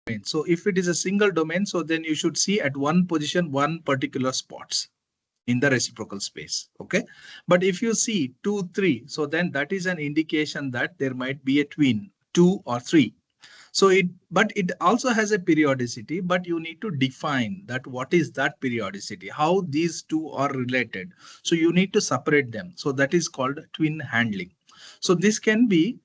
domain. So if it is a single domain, so then you should see at one position, one particular spots in the reciprocal space. Okay. But if you see 2, 3, so then that is an indication that there might be a twin 2 or 3. So but it also has a periodicity, but you need to define that what is that periodicity, how these two are related. So you need to separate them. So that is called twin handling. So this can be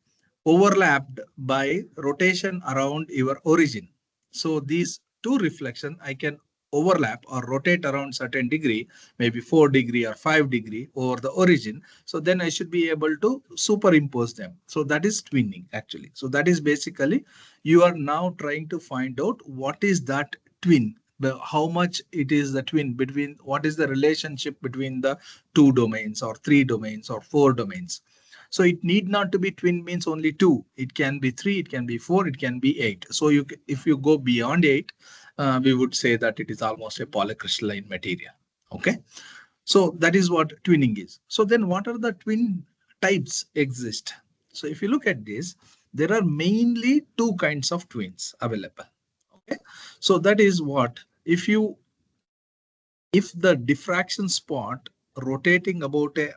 overlapped by rotation around your origin. So these two reflection I can overlap or rotate around certain degree, maybe 4 degree or 5 degree over the origin. So then I should be able to superimpose them. So that is twinning actually. So that is basically you are now trying to find out what is that twin, how much it is the twin between, what is the relationship between the 2 domains or 3 domains or 4 domains. So it need not to be twin means only 2. It can be 3, it can be 4, it can be 8. So if you go beyond 8, we would say that it is almost a polycrystalline material. Okay. So that is what twinning is. So then what are the twin types exist? So if you look at this, there are mainly 2 kinds of twins available. Okay. So that is what, if the diffraction spot rotating about a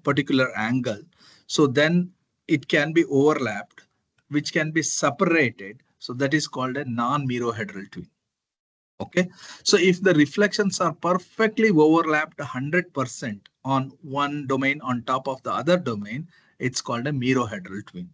particular angle, so then it can be overlapped, which can be separated. So that is called a non-mirohedral twin. Okay, so if the reflections are perfectly overlapped 100% on one domain on top of the other domain, it's called a mirohedral twin.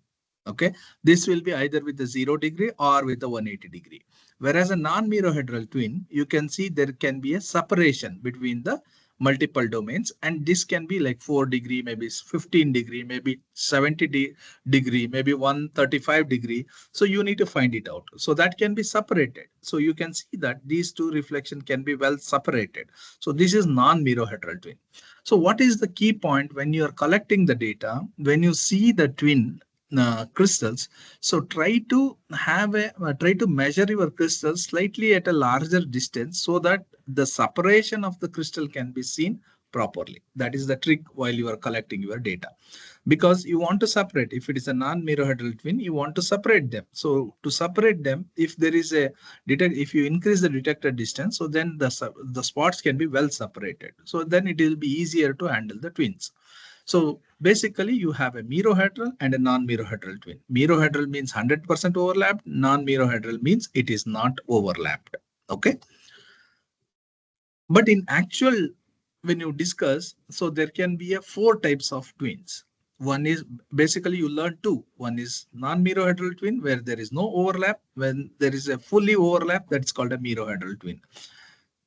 Okay, this will be either with a 0 degree or with a 180 degree. Whereas a non-mirohedral twin, you can see there can be a separation between the multiple domains, and this can be like 4 degree, maybe 15 degree, maybe 70 degree, maybe 135 degree. So you need to find it out. So that can be separated. So you can see that these two reflections can be well separated. So this is non-mirohedral twin. So what is the key point when you are collecting the data, when you see the twin crystals? So try to measure your crystals slightly at a larger distance so that the separation of the crystal can be seen properly. That is the trick while you are collecting your data, because you want to separate. If it is a non-mirohedral twin, you want to separate them. So to separate them, if there is a if you increase the detector distance, so then the spots can be well separated. So then it will be easier to handle the twins. So basically you have a mirohedral and a non-mirohedral twin. Mirohedral means 100% overlapped. Non-mirohedral means it is not overlapped. Okay. But in actual, when you discuss, so there can be a 4 types of twins. One is basically you learn 2. One is non-mirohedral twin where there is no overlap. When there is a fully overlap, that's called a mirohedral twin.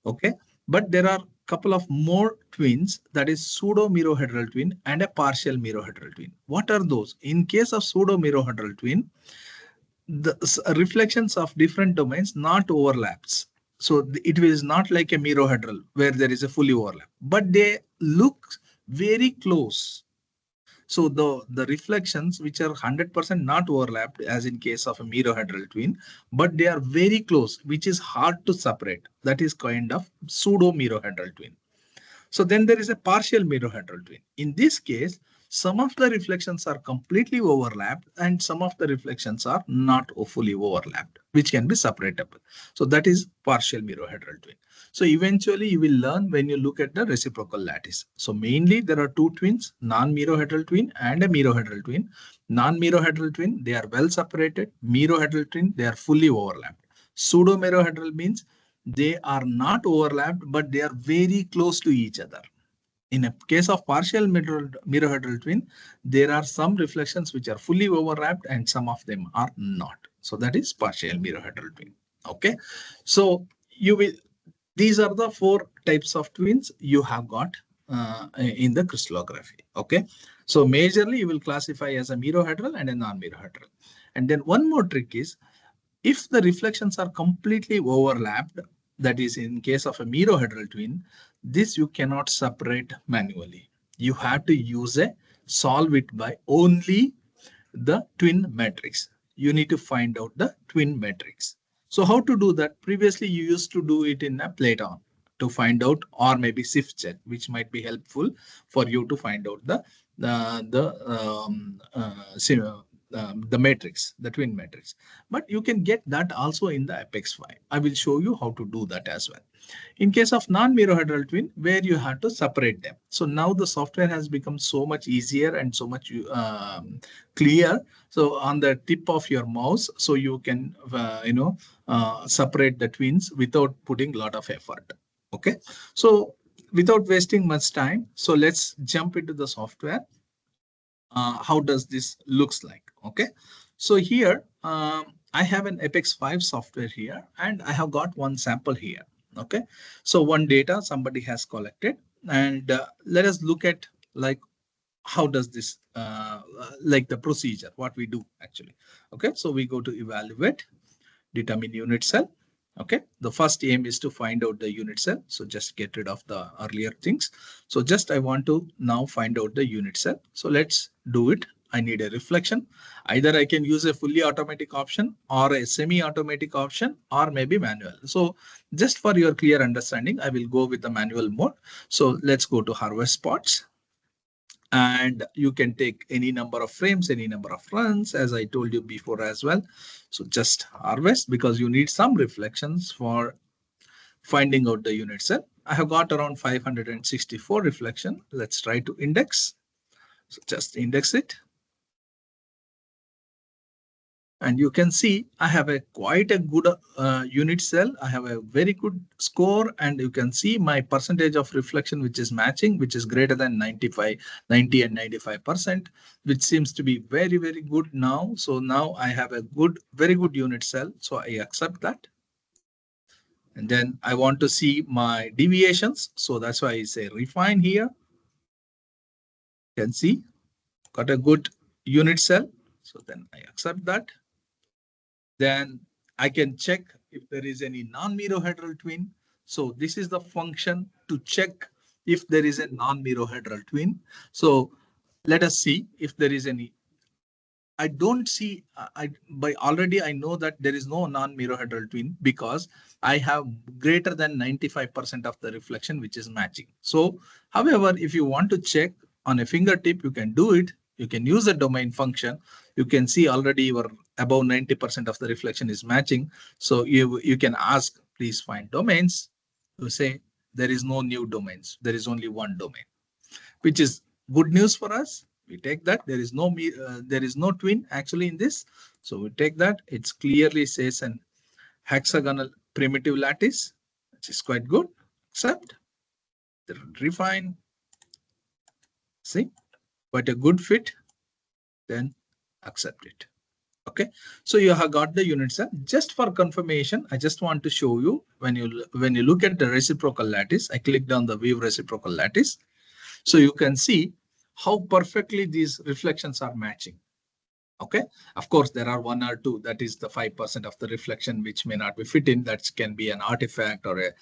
Okay. But there are couple of more twins, that is pseudo mirohedral twin and a partial mirohedral twin. What are those? In case of pseudo mirohedral twin, the reflections of different domains not overlaps. So it is not like a mirohedral where there is a fully overlap, but they look very close. So the reflections which are 100% not overlapped, as in case of a mirohedral twin, but they are very close, which is hard to separate. That is kind of pseudo mirohedral twin. So then there is a partial mirohedral twin. In this case, some of the reflections are completely overlapped and some of the reflections are not fully overlapped, which can be separatable. So that is partial mirohedral twin. So eventually you will learn when you look at the reciprocal lattice. So mainly there are 2 twins, non-mirohedral twin and a mirohedral twin. Non-mirohedral twin, they are well separated. Mirohedral twin, they are fully overlapped. Pseudo-mirohedral means they are not overlapped, but they are very close to each other. In a case of partial mirohedral twin, there are some reflections which are fully overlapped and some of them are not. So that is partial mirohedral twin. Okay. So these are the 4 types of twins you have got in the crystallography. Okay. So majorly you will classify as a mirohedral and a non-mirohedral. And then one more trick is, if the reflections are completely overlapped, that is in case of a mirohedral twin, this you cannot separate manually. You have to use a solve it by only the twin matrix. You need to find out the twin matrix. So how to do that? Previously, you used to do it in a Platon to find out, or maybe SIF check, which might be helpful for you to find out the the matrix, the twin matrix. But you can get that also in the Apex 5. I will show you how to do that as well. In case of non-mirrorhedral twin, where you have to separate them. So now the software has become so much easier and so much clear. So on the tip of your mouse, so you can separate the twins without putting a lot of effort. Okay, so without wasting much time, so let's jump into the software. How does this looks like? Okay, so here I have an Apex 5 software here, and I have got one sample here. Okay, so one data somebody has collected, and let us look at like how does this like the procedure, what we do actually. Okay, so we go to evaluate, determine unit cell. Okay, the first aim is to find out the unit cell. So just get rid of the earlier things. So just I want to now find out the unit cell. So let's do it. I need a reflection. Either I can use a fully automatic option or a semi-automatic option or maybe manual. So just for your clear understanding, I will go with the manual mode. So let's go to harvest spots. And you can take any number of frames, any number of runs, as I told you before as well. So just harvest, because you need some reflections for finding out the unit cell. I have got around 564 reflection. Let's try to index. So just index it. And you can see I have quite a good unit cell. I have a very good score, and you can see my percentage of reflection, which is matching, which is greater than 95, 90 and 95%, which seems to be very, very good now. So now I have a good, very good unit cell. So I accept that. And then I want to see my deviations. So that's why I say refine here. You can see got a good unit cell. So then I accept that. Then I can check if there is any non-mirrorhedral twin. So this is the function to check if there is a non-mirrorhedral twin. So let us see if there is any. I don't see, by already I know that there is no non-mirrorhedral twin because I have greater than 95% of the reflection, which is matching. So, however, if you want to check on a fingertip, you can do it. You can use the domain function. You can see already your above 90% of the reflection is matching. So you can ask, please find domains. You say there is no new domains. There is only one domain, which is good news for us. We take that there is no twin actually in this. So we take that. It clearly says an hexagonal primitive lattice, which is quite good. Accept, refine. See, quite a good fit. Then accept it. Okay, so you have got the unit cell. Just for confirmation, I just want to show you when you look at the reciprocal lattice. I clicked on the view reciprocal lattice. So you can see how perfectly these reflections are matching. Okay, of course, there are one or two, that is the 5% of the reflection which may not be fit in. That can be an artifact or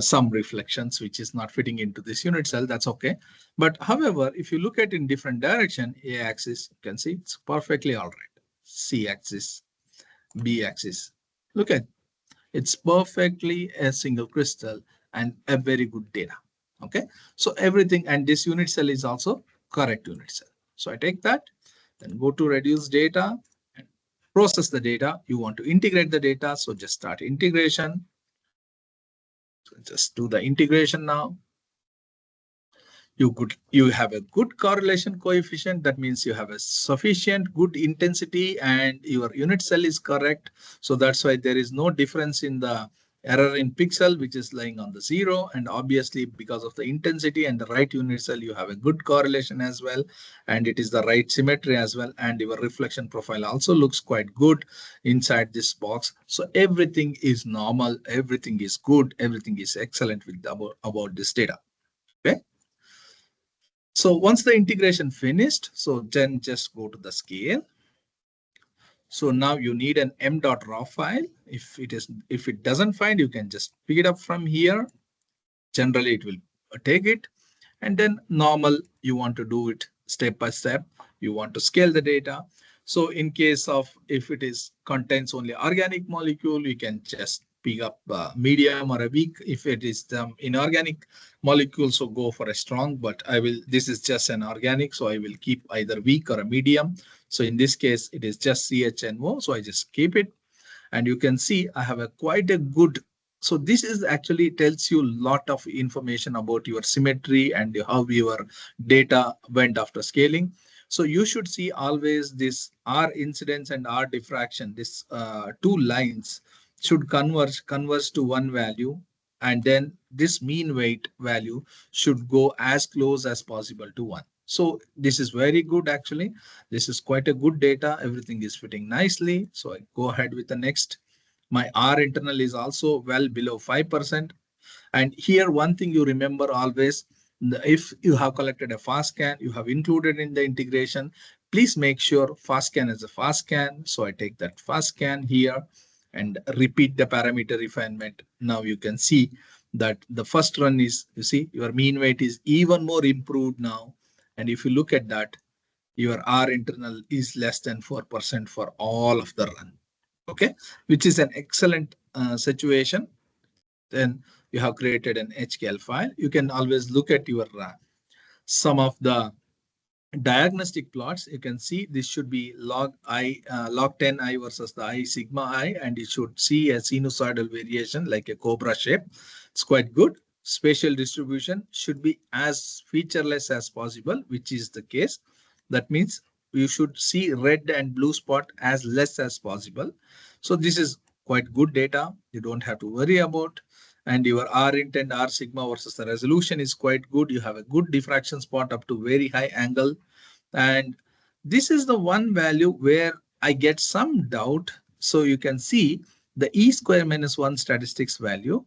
some reflections which is not fitting into this unit cell. That's okay. But however, if you look at in different direction, A axis, you can see it's perfectly all right. C axis, B axis. Look at it's perfectly a single crystal and a very good data. Okay, so everything, and this unit cell is also correct unit cell. So I take that, then go to reduce data and process the data. You want to integrate the data, so just start integration. So just do the integration now. You have a good correlation coefficient. That means you have a sufficient good intensity and your unit cell is correct. So that's why there is no difference in the error in pixel, which is lying on the 0. And obviously, because of the intensity and the right unit cell, you have a good correlation as well. And it is the right symmetry as well. And your reflection profile also looks quite good inside this box. So everything is normal. Everything is good. Everything is excellent with about this data. Okay. So once the integration finished, so then just go to the scale. So now you need an m.raw file. If it doesn't find, you can just pick it up from here. Generally, it will take it. And then normal, you want to do it step by step. You want to scale the data. So in case of if it is contains only organic molecule, you can just pick up medium or a weak. If it is inorganic molecule, so go for a strong, but this is just an organic, so I will keep either weak or a medium. So in this case, it is just CHNO. So I just keep it. And you can see I have a quite a good. So this is actually tells you a lot of information about your symmetry and how your data went after scaling. So you should see always this R incidence and R diffraction, this two lines should converge to one value, and then this mean weight value should go as close as possible to one. So this is very good actually. This is quite a good data. Everything is fitting nicely. So I go ahead with the next. My R internal is also well below 5%. And here, one thing you remember always, if you have collected a fast scan, you have included in the integration, please make sure fast scan is a fast scan. So I take that fast scan here and repeat the parameter refinement. Now you can see that the first run is, you see, your mean weight is even more improved now. And if you look at that, your R internal is less than 4% for all of the run. Okay, which is an excellent situation. Then you have created an HKL file. You can always look at your some of the diagnostic plots. You can see this should be log 10 I versus the I sigma I, and it should see a sinusoidal variation like a cobra shape. It's quite good. Spatial distribution should be as featureless as possible, which is the case. That means you should see red and blue spot as less as possible. So this is quite good data. You don't have to worry about. And your R int and R sigma versus the resolution is quite good. You have a good diffraction spot up to very high angle. And this is the one value where I get some doubt. So you can see the E square minus 1 statistics value,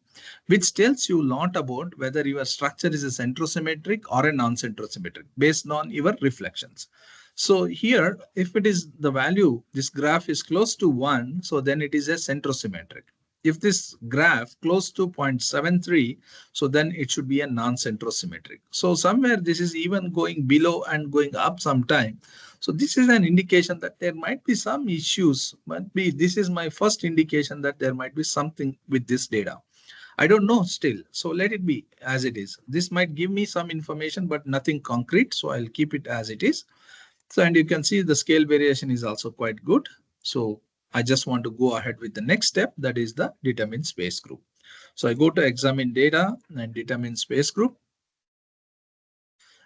which tells you a lot about whether your structure is a centrosymmetric or a non-centrosymmetric based on your reflections. So here, if it is the value, this graph is close to 1, so then it is a centrosymmetric. If this graph close to 0.73, so then it should be a non-centrosymmetric. So somewhere this is even going below and going up sometime. So this is an indication that there might be some issues. This is my first indication that there might be something with this data. I don't know still. So let it be as it is. This might give me some information, but nothing concrete. So I'll keep it as it is. So, and you can see the scale variation is also quite good. So I just want to go ahead with the next step, that is the determine space group. So I go to examine data and determine space group.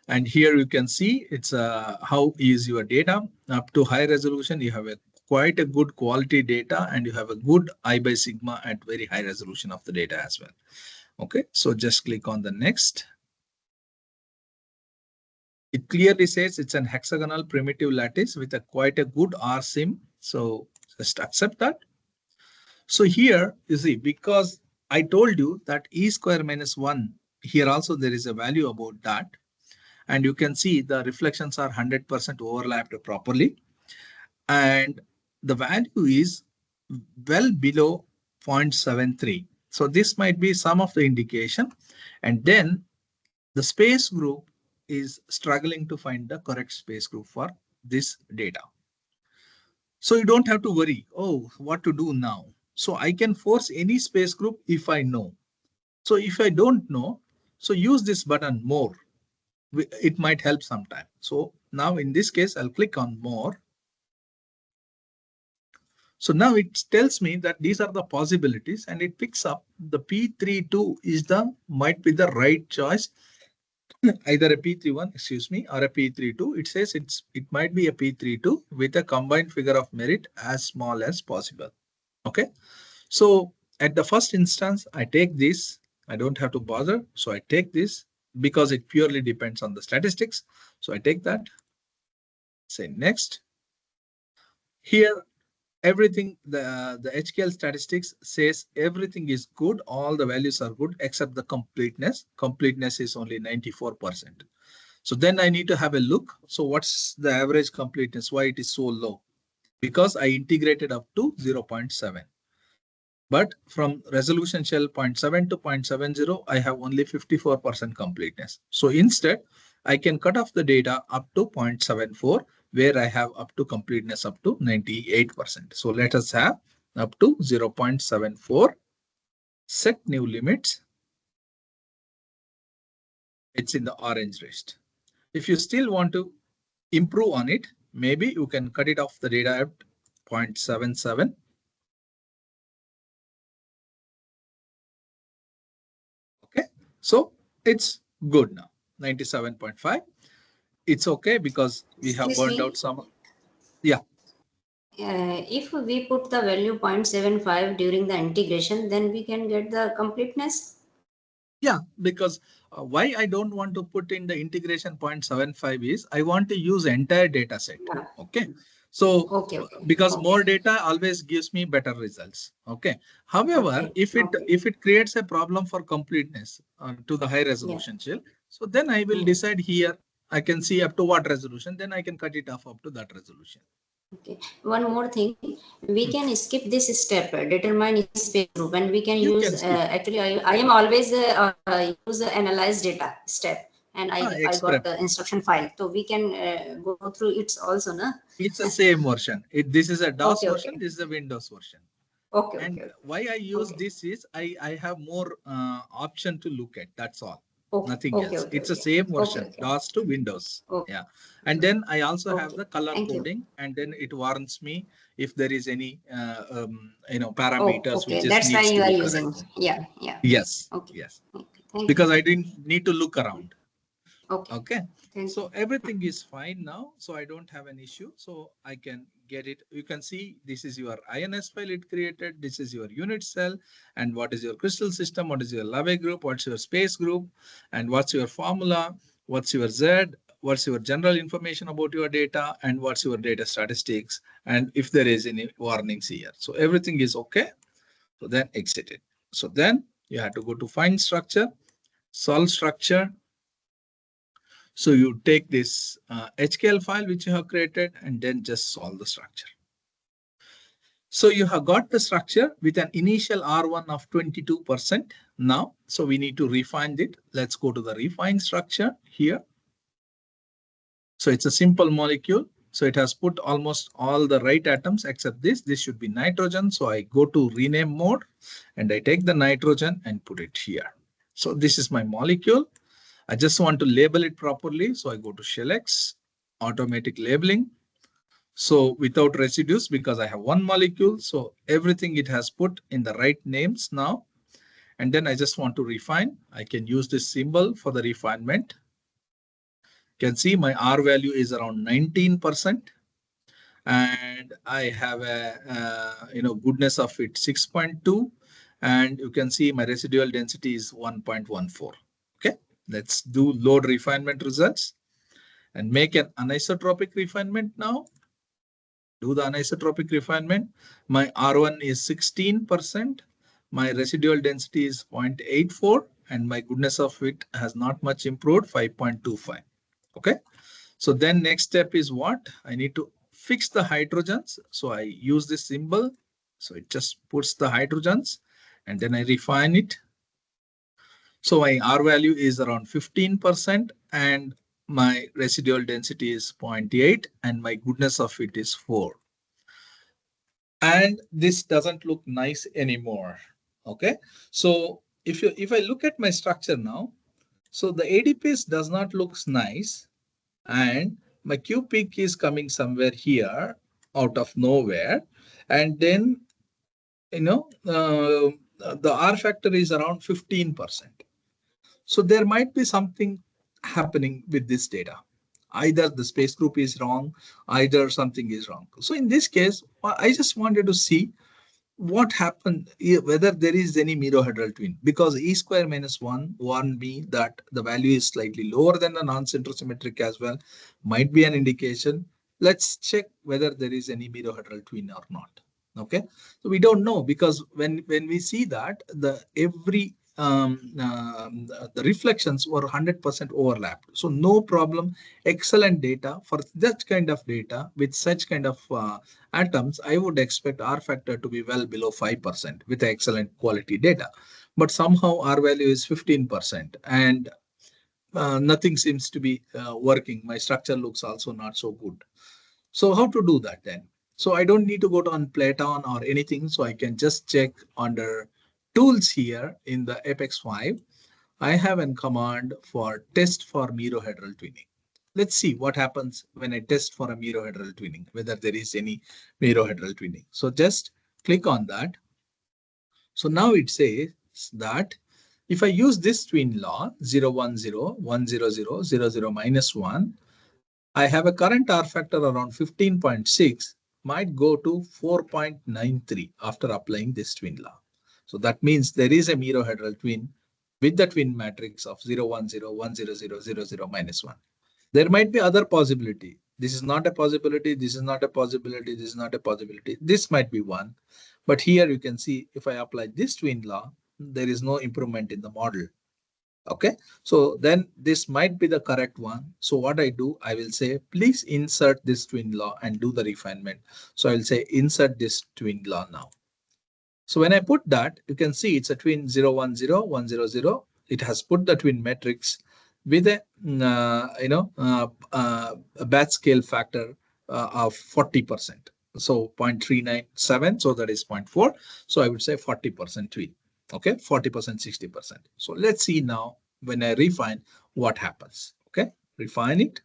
And here you can see it's how is your data up to high resolution. You have quite a good quality data, and you have a good I by sigma at very high resolution of the data as well. Okay, so just click on the next. It clearly says it's an hexagonal primitive lattice with quite a good RSIM. So just accept that. So here you see, because I told you that E square minus 1, here also there is a value about that. And you can see the reflections are 100% overlapped properly. And the value is well below 0.73. So this might be some of the indication. And then the space group is struggling to find the correct space group for this data. So you don't have to worry, oh, what to do now? So I can force any space group if I know. So if I don't know, so use this button more. It might help sometime. So now in this case, I'll click on more. So now it tells me that these are the possibilities, and it picks up the P32 is might be the right choice. Either a P31, excuse me, or a P32. It says it might be a P32 with a combined figure of merit as small as possible. Okay. So at the first instance, I take this. I don't have to bother. So I take this because it purely depends on the statistics. So I take that. Say next. Here, everything, the HKL statistics says everything is good. All the values are good except the completeness. Completeness is only 94%. So then I need to have a look. So what's the average completeness? Why it is so low? Because I integrated up to 0.7. But from resolution shell 0.7 to 0.70, I have only 54% completeness. So instead, I can cut off the data up to 0.74, where I have up to completeness up to 98%. So let us have up to 0.74, set new limits. It's in the orange list. If you still want to improve on it, maybe you can cut it off the data at 0.77. Okay, so it's good now, 97.5. It's okay because we have Excuse burned me. out some. Yeah. If we put the value 0.75 during the integration, then we can get the completeness. Yeah, because why I don't want to put in the integration 0.75 is I want to use entire data set. Yeah. Okay. So Okay, okay, because okay, more data always gives me better results. Okay. However, okay, if okay. it creates a problem for completeness to the high Yeah. resolution shell, so then I will Yes. decide here I can see up to what resolution, then I can cut it off up to that resolution. Okay. One more thing, we can skip this step, determine space group, and we can You use. can skip. Actually, I am always use the analyze data step, and I got Experiment. the instruction file, so we can go through it also, na? It's the same version. This is a DOS Okay, version. okay, This is a Windows version. okay, And okay, why I use okay, this is I have more option to look at. That's all. okay, Nothing okay, else. okay, It's the okay, same okay, version, okay, DOS to Windows. okay, Yeah. And then I also have okay. the color Thank you. coding, and then it warns me if there is any Oh, parameters which okay. is That's why needs you to are be using. corrected. Yeah, yeah. Yes. Okay, Yes. okay. Thank you. Because I didn't need to look around. Okay, Okay, thank so you. everything is fine now. So I don't have an issue. So I can get it. You can see this is your INS file it created. This is your unit cell. And what is your crystal system? What is your Lave group? What's your space group? And what's your formula? What's your Z? What's your general information about your data? And what's your data statistics? And if there is any warnings here. So everything is okay. So then exit it. So then you have to go to find structure, solve structure. So you take this HKL file which you have created and then just solve the structure. So you have got the structure with an initial R1 of 22% now. So we need to refine it. Let's go to the refine structure here. So it's a simple molecule. So it has put almost all the right atoms except this. This should be nitrogen. So I go to rename mode and I take the nitrogen and put it here. So this is my molecule. I just want to label it properly. So I go to shell X, automatic labeling. So without residues, because I have one molecule, so everything it has put in the right names now. And then I just want to refine. I can use this symbol for the refinement. You can see my R value is around 19%. And I have a goodness of it 6.2. And you can see my residual density is 1.14. Okay, let's do load refinement results and make an anisotropic refinement now. Do the anisotropic refinement. My R1 is 16%. My residual density is 0.84 and my goodness of it has not much improved, 5.25. Okay. So then next step is what? I need to fix the hydrogens. So I use this symbol. So it just puts the hydrogens and then I refine it. So my R value is around 15% and my residual density is 0.8 and my goodness of it is 4. And this doesn't look nice anymore. Okay, so if I look at my structure now, so the ADPs does not look nice, and my Q peak is coming somewhere here out of nowhere, and then the R factor is around 15%. So there might be something happening with this data. Either the space group is wrong, either something is wrong. So in this case, I just wanted to see what happened, whether there is any mirror-hydral twin, because E square minus 1 warned me that the value is slightly lower than the non-centrosymmetric as well, might be an indication. Let's check whether there is any mirror-hydral twin or not. Okay, so we don't know, because when we see that every the reflections were 100% overlapped, so no problem. Excellent data for that kind of data with such kind of atoms. I would expect R factor to be well below 5% with excellent quality data, but somehow R value is 15% and nothing seems to be working. My structure looks also not so good. So how to do that then? So I don't need to go to on Platon or anything. So I can just check under tools here in the Apex 5. I have a command for test for mirror-hydral twinning. Let's see what happens when I test for a mirror-hedral twinning, whether there is any mirror-hedral twinning. So just click on that. So now it says that if I use this twin law 0, 1, 0, 1, 0, 0, 0, 0, minus 1, I have a current R factor around 15.6, might go to 4.93 after applying this twin law. So that means there is a mirror-hedral twin with the twin matrix of 0, 1, 0, 1, 0, 0, 0, 0, minus 1. There might be other possibility. This is not a possibility. This is not a possibility. This is not a possibility. This might be one. But here you can see if I apply this twin law, there is no improvement in the model. Okay, so then this might be the correct one. So what I do, I will say, please insert this twin law and do the refinement. So I will say insert this twin law now. So when I put that, you can see it's a twin 0, 1, 0, 1, 0, 0. It has put the twin matrix with a a batch scale factor of 40%. So 0.397, so that is 0.4. So I would say 40% twin. Okay, 40%, 60%. So let's see now when I refine what happens. Okay, refine it.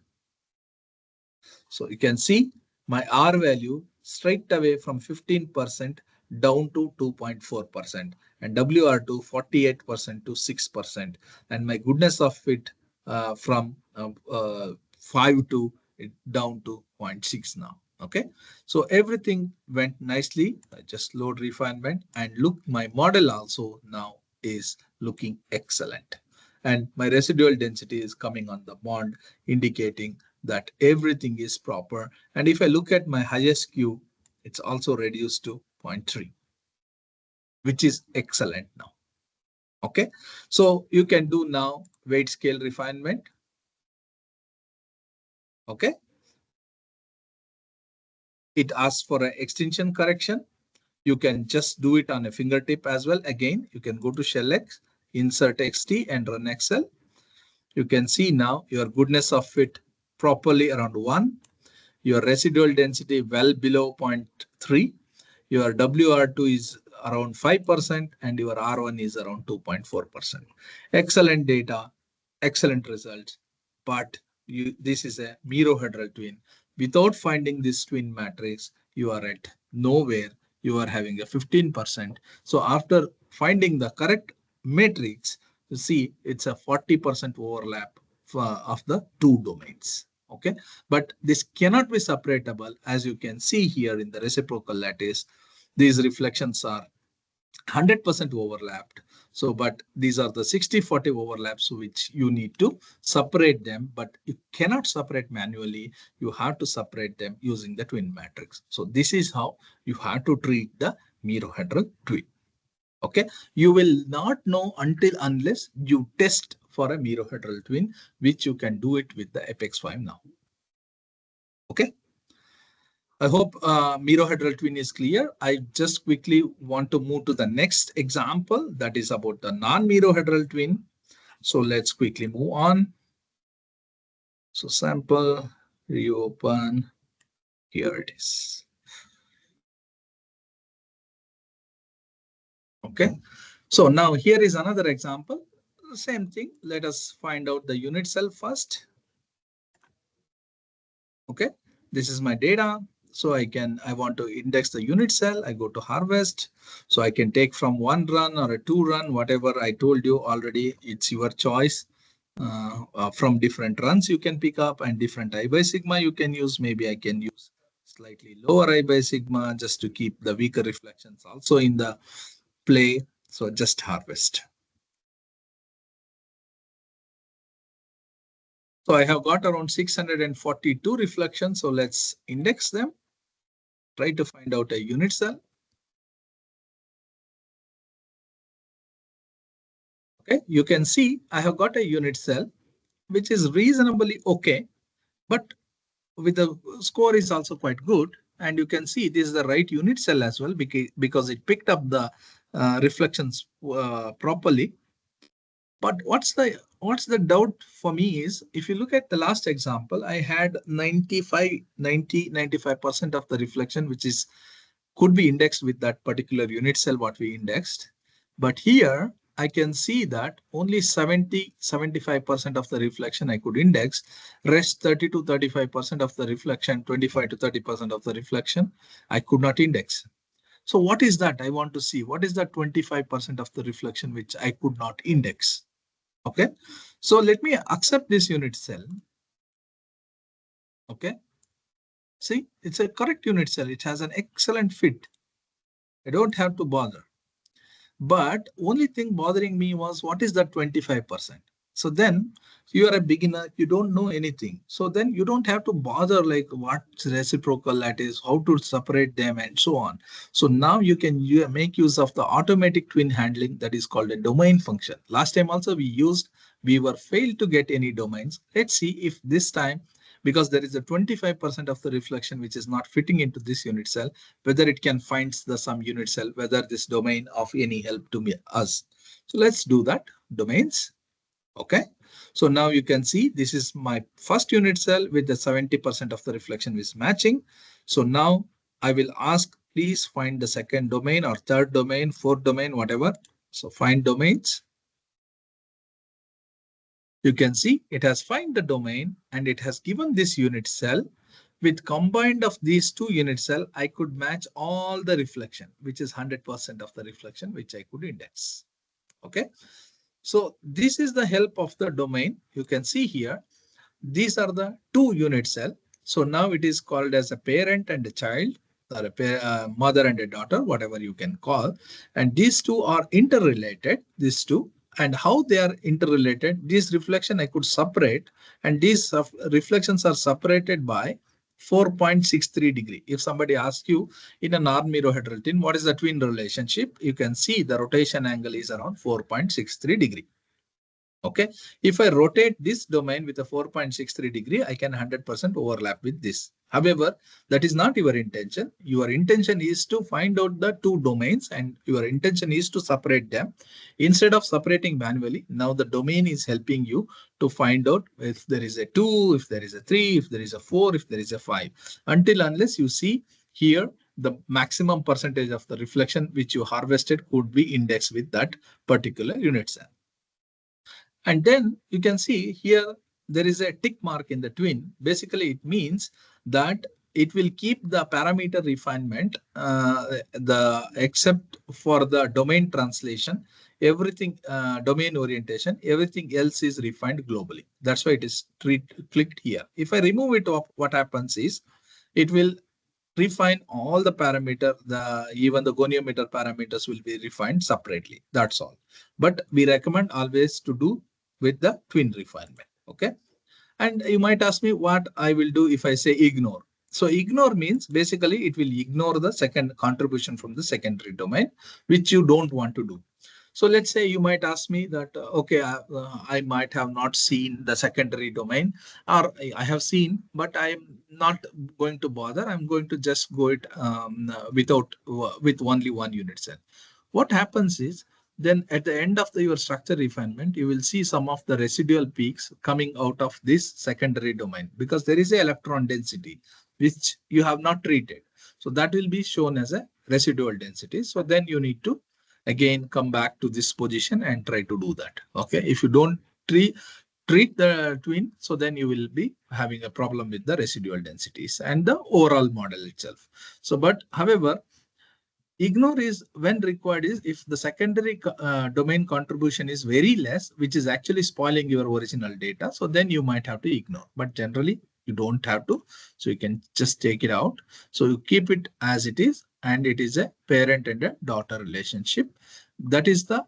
So you can see my R value straight away from 15% down to 2.4% and WR2 48% to 6%. And my goodness of fit from 5 to down to 0.6 now. Okay, so everything went nicely. I just load refinement and look, my model also now is looking excellent. And my residual density is coming on the bond, indicating that everything is proper. And if I look at my highest Q, it's also reduced to 0.3, which is excellent now. Okay, so you can do now weight scale refinement. Okay, it asks for an extinction correction. You can just do it on a fingertip as well. Again, you can go to shell X, insert XT and run Excel. You can see now your goodness of fit properly around 1. Your residual density well below 0.3. Your WR2 is around 5% and your R1 is around 2.4%. Excellent data, excellent results, but this is a mirror-hedral twin. Without finding this twin matrix, you are at nowhere. You are having a 15%. So after finding the correct matrix, you see it's a 40% overlap of the two domains. Okay, but this cannot be separatable. As you can see here in the reciprocal lattice, these reflections are 100% overlapped. So, but these are the 60-40 overlaps which you need to separate them, but you cannot separate manually. You have to separate them using the twin matrix. So this is how you have to treat the mirror-hedral twin. Okay, you will not know unless you test for a mirror-hedral twin, which you can do it with the Apex 5 now. Okay, I hope mirror-hedral twin is clear. I just quickly want to move to the next example, that is about the non-mirror-hedral twin. So let's quickly move on. So sample, reopen, here it is. Okay, so now here is another example. Same thing. Let us find out the unit cell first. Okay, this is my data. So I want to index the unit cell. I go to harvest. So I can take from 1 run or a 2 run, whatever I told you already. It's your choice. From different runs you can pick up and different I by sigma you can use. Maybe I can use slightly lower I by sigma just to keep the weaker reflections also in the play. So just harvest. So I have got around 642 reflections. So let's index them. Try to find out a unit cell. Okay, you can see I have got a unit cell which is reasonably okay, but with the score is also quite good. And you can see this is the right unit cell as well because it picked up the reflections properly. But what's the doubt for me is, if you look at the last example, I had 95% of the reflection which is could be indexed with that particular unit cell what we indexed. But here I can see that only 70-75% of the reflection I could index, rest 30 to 35% of the reflection, 25 to 30% of the reflection I could not index. So what is that? I want to see what is that 25% of the reflection which I could not index. Okay, so let me accept this unit cell. Okay, see, it's a correct unit cell. It has an excellent fit. I don't have to bother. But only thing bothering me was what is that 25%? So then you are a beginner, you don't know anything. So then you don't have to bother like what reciprocal that is, how to separate them and so on. So now you can make use of the automatic twin handling that is called a domain function. Last time also we were failed to get any domains. Let's see if this time, because there is a 25% of the reflection which is not fitting into this unit cell, whether it can find the some unit cell, whether this domain of any help to us. So let's do that. Domains. Okay. So now you can see this is my first unit cell with the 70% of the reflection is matching. So now I will ask, please find the second domain or third domain, fourth domain, whatever. So find domains. You can see it has find the domain and it has given this unit cell. With combined of these two unit cell, I could match all the reflection, which is 100% of the reflection, which I could index. Okay. So this is the help of the domain. You can see here, these are the two unit cell. So now it is called as a parent and a child, or a mother and a daughter, whatever you can call. And these two are interrelated, these two. And how they are interrelated, this reflection I could separate, and these reflections are separated by 4.63 degree. If somebody asks you in a non-mirror twin, what is the twin relationship? You can see the rotation angle is around 4.63 degree. Okay, if I rotate this domain with a 4.63 degree, I can 100% overlap with this. However, that is not your intention. Your intention is to find out the two domains and your intention is to separate them. Instead of separating manually, now the domain is helping you to find out if there is a 2, if there is a 3, if there is a 4, if there is a 5. Until unless you see here, the maximum percentage of the reflection which you harvested could be indexed with that particular unit cell. And then you can see here, there is a tick mark in the twin. Basically, it means that it will keep the parameter refinement, except for the domain translation, everything domain orientation, everything else is refined globally. That's why it is clicked here. If I remove it off, what happens is it will refine all the parameter, even the goniometer parameters will be refined separately. That's all. But we recommend always to do with the twin refinement. Okay. And you might ask me what I will do if I say ignore. So ignore means basically it will ignore the second contribution from the secondary domain, which you don't want to do. So let's say you might ask me that, okay, I might have not seen the secondary domain, or I have seen, but I'm not going to bother. I'm going to just go it with only one unit cell. What happens is, then at the end of your structure refinement, you will see some of the residual peaks coming out of this secondary domain because there is a electron density which you have not treated. So that will be shown as a residual density. So then you need to again come back to this position and try to do that. Okay, if you don't treat the twin, so then you will be having a problem with the residual densities and the overall model itself. So but however, ignore is when required is if the secondary domain contribution is very less, which is actually spoiling your original data. So then you might have to ignore, but generally you don't have to. So you can just take it out. So you keep it as it is, and it is a parent and a daughter relationship. That is the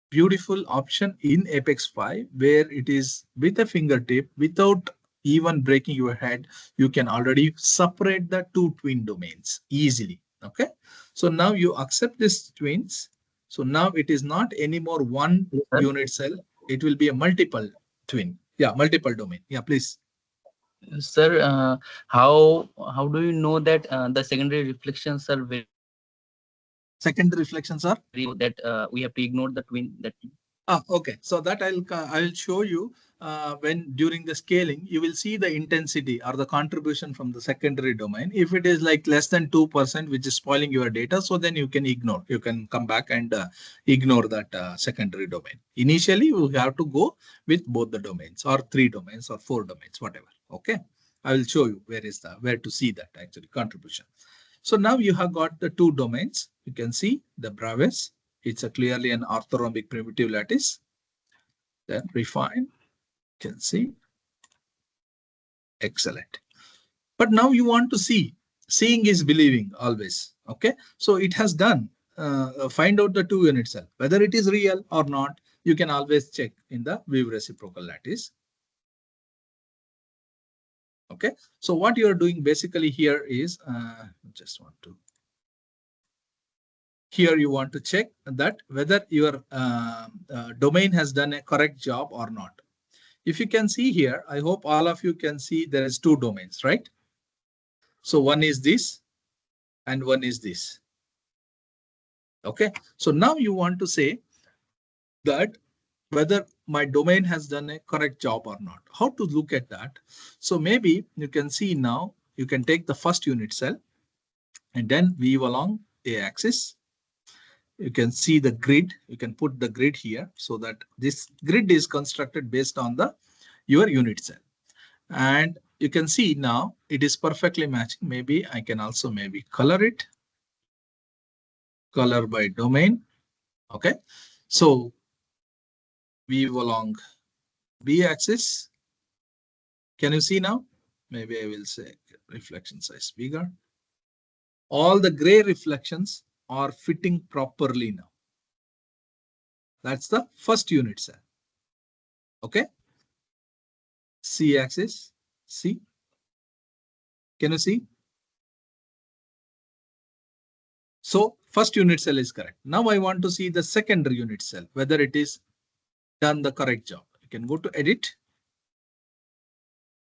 beautiful option in Apex 5, where it is with a fingertip without even breaking your head. You can already separate the two twin domains easily. Okay. So now you accept these twins. So now it is not anymore one unit cell. It will be a multiple twin. Yeah, multiple domain. Yeah, please. Sir, how do you know that the secondary reflections are very Secondary reflections are that we have to ignore the twin that? okay. So that I'll show you when during the scaling, you will see the intensity or the contribution from the secondary domain. If it is like less than 2%, which is spoiling your data, so then you can ignore. You can come back and ignore that secondary domain. Initially, you have to go with both the domains or 3 domains or 4 domains, whatever. Okay. I will show you where to see that actually contribution. So now you have got the 2 domains. You can see the Braves. It's a clearly an orthorhombic primitive lattice. Then refine. You can see. Excellent. But now you want to see. Seeing is believing always. Okay. So it has done. Find out the 2 unit cell. Whether it is real or not, you can always check in the Weave reciprocal lattice. Okay. So what you are doing basically here is here you want to check that whether your domain has done a correct job or not. If you can see here, I hope all of you can see there is 2 domains, right? So one is this and one is this. Okay. So now you want to say that whether my domain has done a correct job or not. How to look at that? So maybe you can see now, you can take the first unit cell and then weave along a axis. You can see the grid. You can put the grid here so that this grid is constructed based on your unit cell. And you can see now it is perfectly matching. Maybe I can also maybe color it. Color by domain. Okay. So weave along B axis. Can you see now? Maybe I will say reflection size bigger. All the gray reflections are fitting properly now. That's the first unit cell. Okay. C axis, C. Can you see? So first unit cell is correct. Now I want to see the secondary unit cell, whether it is done the correct job. You can go to edit.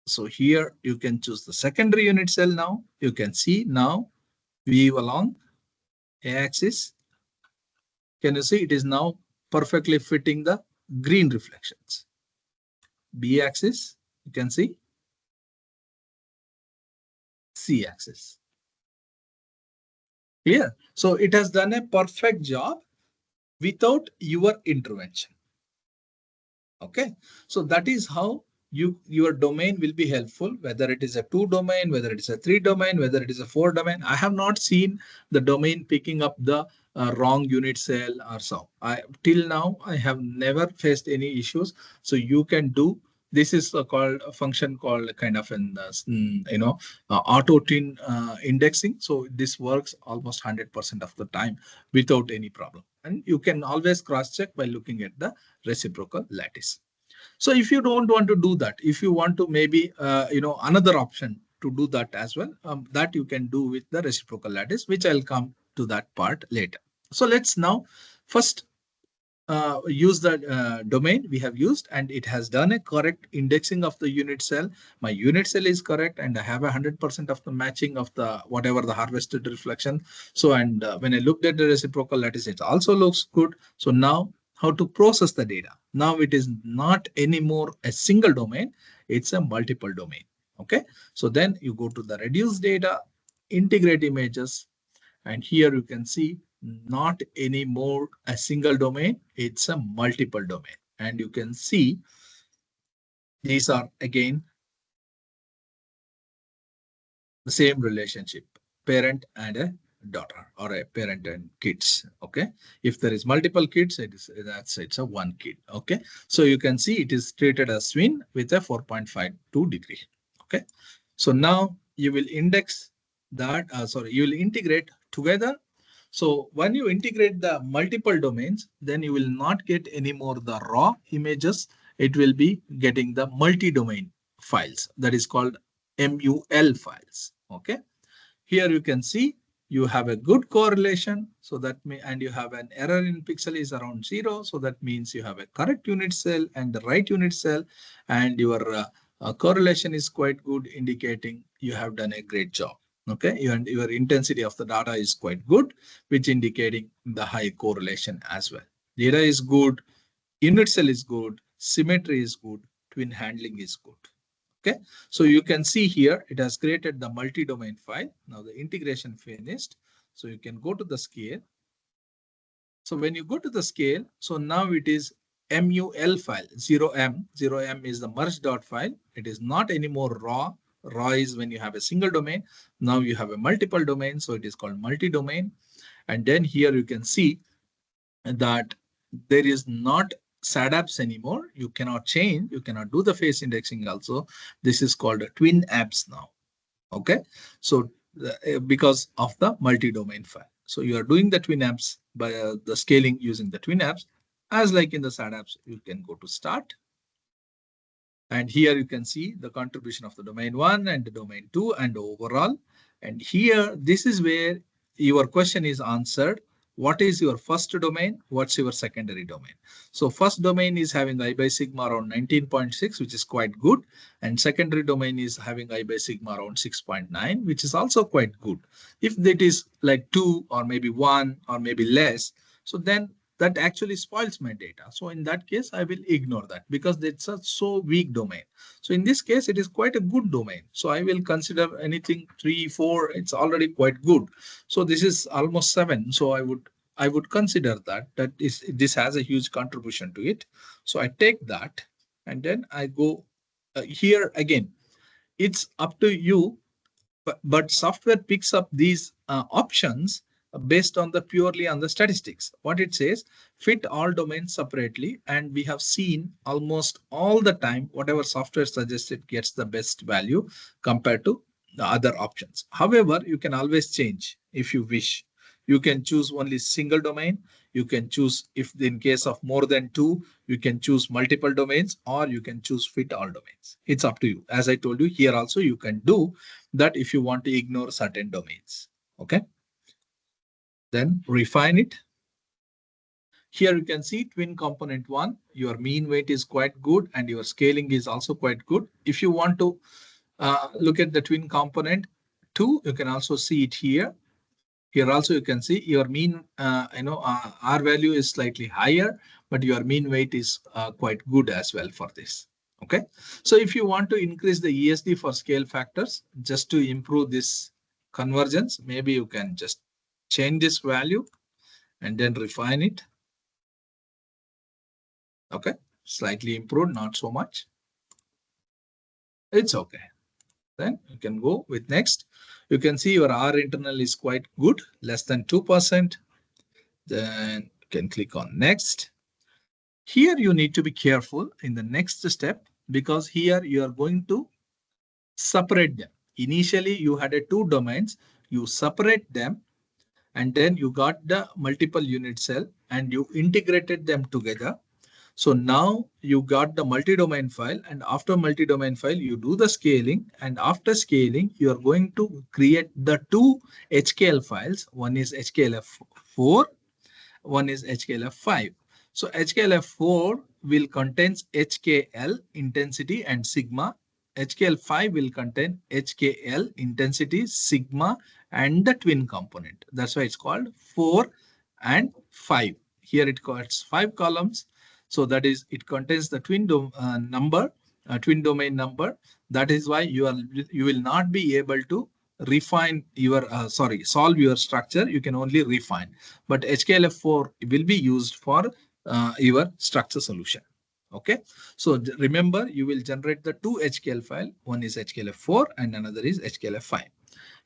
So here you can choose the secondary unit cell now. You can see now weave along A axis. Can you see it is now perfectly fitting the green reflections. B axis, you can see. C axis. Clear? So it has done a perfect job without your intervention. Okay. So that is how your domain will be helpful, whether it is a 2 domain, whether it is a 3 domain, whether it is a 4 domain. I have not seen the domain picking up the wrong unit cell or so. Till now, I have never faced any issues. So you can do. This is called a function called kind of an auto twin indexing. So this works almost 100% of the time without any problem. And you can always cross check by looking at the reciprocal lattice. So if you don't want to do that, if you want to maybe another option to do that as well, that you can do with the reciprocal lattice, which I'll come to that part later. So let's now first use the domain we have used, and it has done a correct indexing of the unit cell. My unit cell is correct, and I have 100% of the matching of the whatever the harvested reflection. So and when I looked at the reciprocal lattice, it also looks good. So now how to process the data? Now it is not anymore a single domain, it's a multiple domain. Okay, so then you go to the reduce data, integrate images, and here you can see not anymore a single domain, it's a multiple domain. And you can see these are again the same relationship, parent and a daughter, or a parent and kids. Okay, if there is multiple kids, it's a one kid. Okay, so you can see it is treated as twin with a 4.52 degree. Okay, so now you will index that, you will integrate together. So when you integrate the multiple domains, then you will not get any more the raw images. It will be getting the multi-domain files, that is called MUL files. Okay, here you can see you have a good correlation. So that and you have an error in pixel is around 0. So that means you have a correct unit cell and the right unit cell, and your correlation is quite good, indicating you have done a great job. Okay, your intensity of the data is quite good, which indicating the high correlation as well. Data is good, unit cell is good, symmetry is good, twin handling is good. Okay, so you can see here it has created the multi-domain file. Now the integration finished. So you can go to the scale. So when you go to the scale, so now it is MUL file 0M. 0M is the merge.file file. It is not anymore raw. Raw is when you have a single domain. Now you have a multiple domain. So it is called multi-domain. And then here you can see that there is not SADAPs anymore. You cannot change. You cannot do the face indexing also. This is called a twin apps now. Okay, so because of the multi-domain file. So you are doing the twin apps by the scaling using the twin apps. As like in the SADAPs, you can go to start. And here you can see the contribution of the domain 1 and the domain 2 and overall. And here, this is where your question is answered. What is your first domain? What's your secondary domain? So first domain is having I by sigma around 19.6, which is quite good. And secondary domain is having I by sigma around 6.9, which is also quite good. If that is like 2 or maybe 1 or maybe less, so then that actually spoils my data. So in that case, I will ignore that because it's a so weak domain. So in this case, it is quite a good domain. So I will consider anything 3, 4, it's already quite good. So this is almost 7. So I would consider that this has a huge contribution to it. So I take that and then I go here again. It's up to you, but software picks up these options based on the purely on the statistics. What it says, fit all domains separately, and we have seen almost all the time whatever software suggested gets the best value compared to the other options. However, you can always change if you wish. You can choose only single domain. You can choose, if in case of more than 2, you can choose multiple domains, or you can choose fit all domains. It's up to you. As I told you, here also you can do that if you want to ignore certain domains. Okay. Then refine it. Here you can see twin component 1, your mean weight is quite good and your scaling is also quite good. If you want to look at the twin component 2, you can also see it here. Here also you can see your mean, R value is slightly higher, but your mean weight is quite good as well for this. Okay. So if you want to increase the ESD for scale factors, just to improve this convergence, maybe you can just change this value and then refine it. Okay, slightly improved, not so much. It's okay. Then you can go with next. You can see your R internal is quite good, less than 2%. Then you can click on next. Here you need to be careful in the next step because here you are going to separate them. Initially, you had 2 domains. You separate them and then you got the multiple unit cell and you integrated them together. So now you got the multi-domain file, and after multi-domain file, you do the scaling, and after scaling, you are going to create the 2 HKL files. One is HKLF4, one is HKLF5. So HKLF4 will contain HKL intensity and sigma. HKL5 will contain HKL intensity, sigma, and the twin component. That's why it's called 4 and 5. Here it calls 5 columns. So that is, it contains the twin domain number. That is why you will not be able to refine your solve your structure. You can only refine, but HKLF4 will be used for your structure solution. Okay, so remember, you will generate the 2 HKL file. One is HKLF4 and another is HKLF5.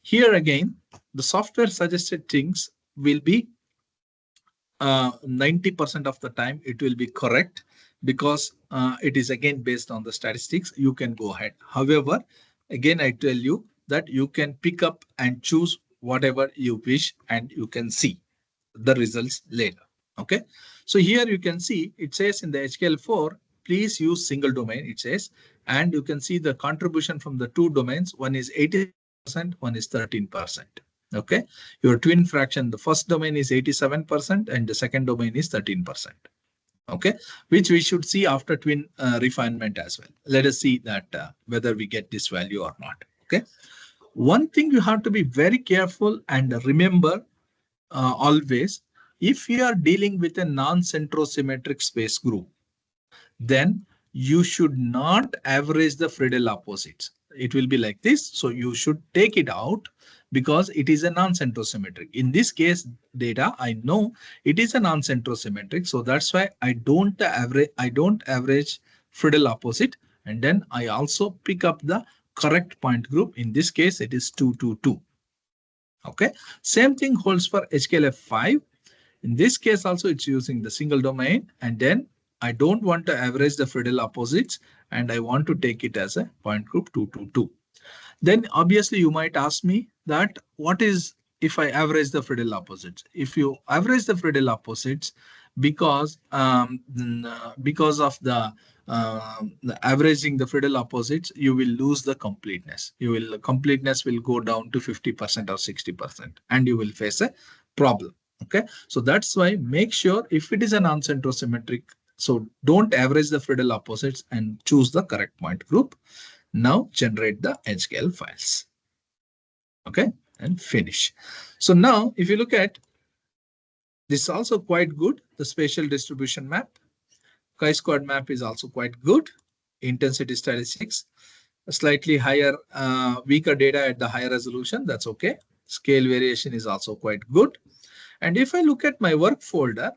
Here again, the software suggested things will be 90% of the time it will be correct because it is again based on the statistics. You can go ahead. However, again, I tell you that you can pick up and choose whatever you wish and you can see the results later. Okay, so here you can see it says in the HKL4, please use single domain, it says, and you can see the contribution from the 2 domains. One is 80%, one is 13%. Okay, your twin fraction, the first domain is 87% and the second domain is 13%. Okay, which we should see after twin refinement as well. Let us see that whether we get this value or not. Okay, one thing you have to be very careful and remember always, if you are dealing with a non-centrosymmetric space group, then you should not average the Friedel opposites. It will be like this. So you should take it out because it is a non-centrosymmetric. In this case data, I know it is a non-centrosymmetric. So that's why I don't average Friedel opposite. And then I also pick up the correct point group. In this case, it is 2, 2, 2. Okay. Same thing holds for HKLF5. In this case also, it's using the single domain, and then I don't want to average the Friedel opposites, and I want to take it as a point group 2, 2, 2. Then obviously you might ask me that what is if I average the Friedel opposites? If you average the Friedel opposites, because of the averaging the Friedel opposites, you will lose the completeness. Completeness will go down to 50% or 60%, and you will face a problem. Okay, so that's why make sure if it is a non-centrosymmetric, so don't average the Friedel opposites and choose the correct point group. Now generate the HKL files. Okay, and finish. So now if you look at this, is also quite good. The spatial distribution map, chi-squared map is also quite good. Intensity statistics, a slightly higher, weaker data at the higher resolution. That's okay. Scale variation is also quite good. And if I look at my work folder,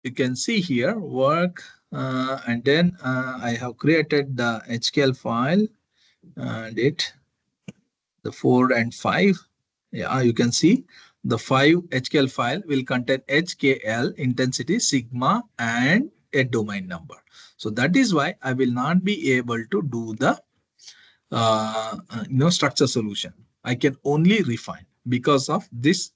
you can see here work, and then I have created the HKL file and the 4 and 5. Yeah, you can see the 5 HKL file will contain HKL, intensity, sigma, and a domain number. So that is why I will not be able to do the structure solution. I can only refine because of this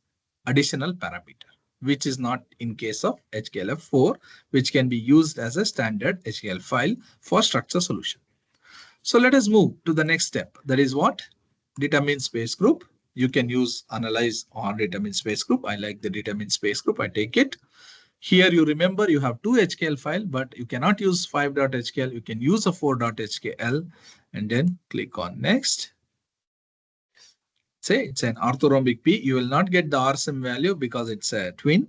additional parameter, which is not in case of HKLF4, which can be used as a standard HKL file for structure solution. So let us move to the next step. That is what? Determine space group. You can use analyze or determine space group. I like the determine space group. I take it. Here you remember you have two HKL file, but you cannot use 5.HKL. You can use a 4.HKL and then click on next. Say it's an orthorhombic P. You will not get the RSM value because it's a twin.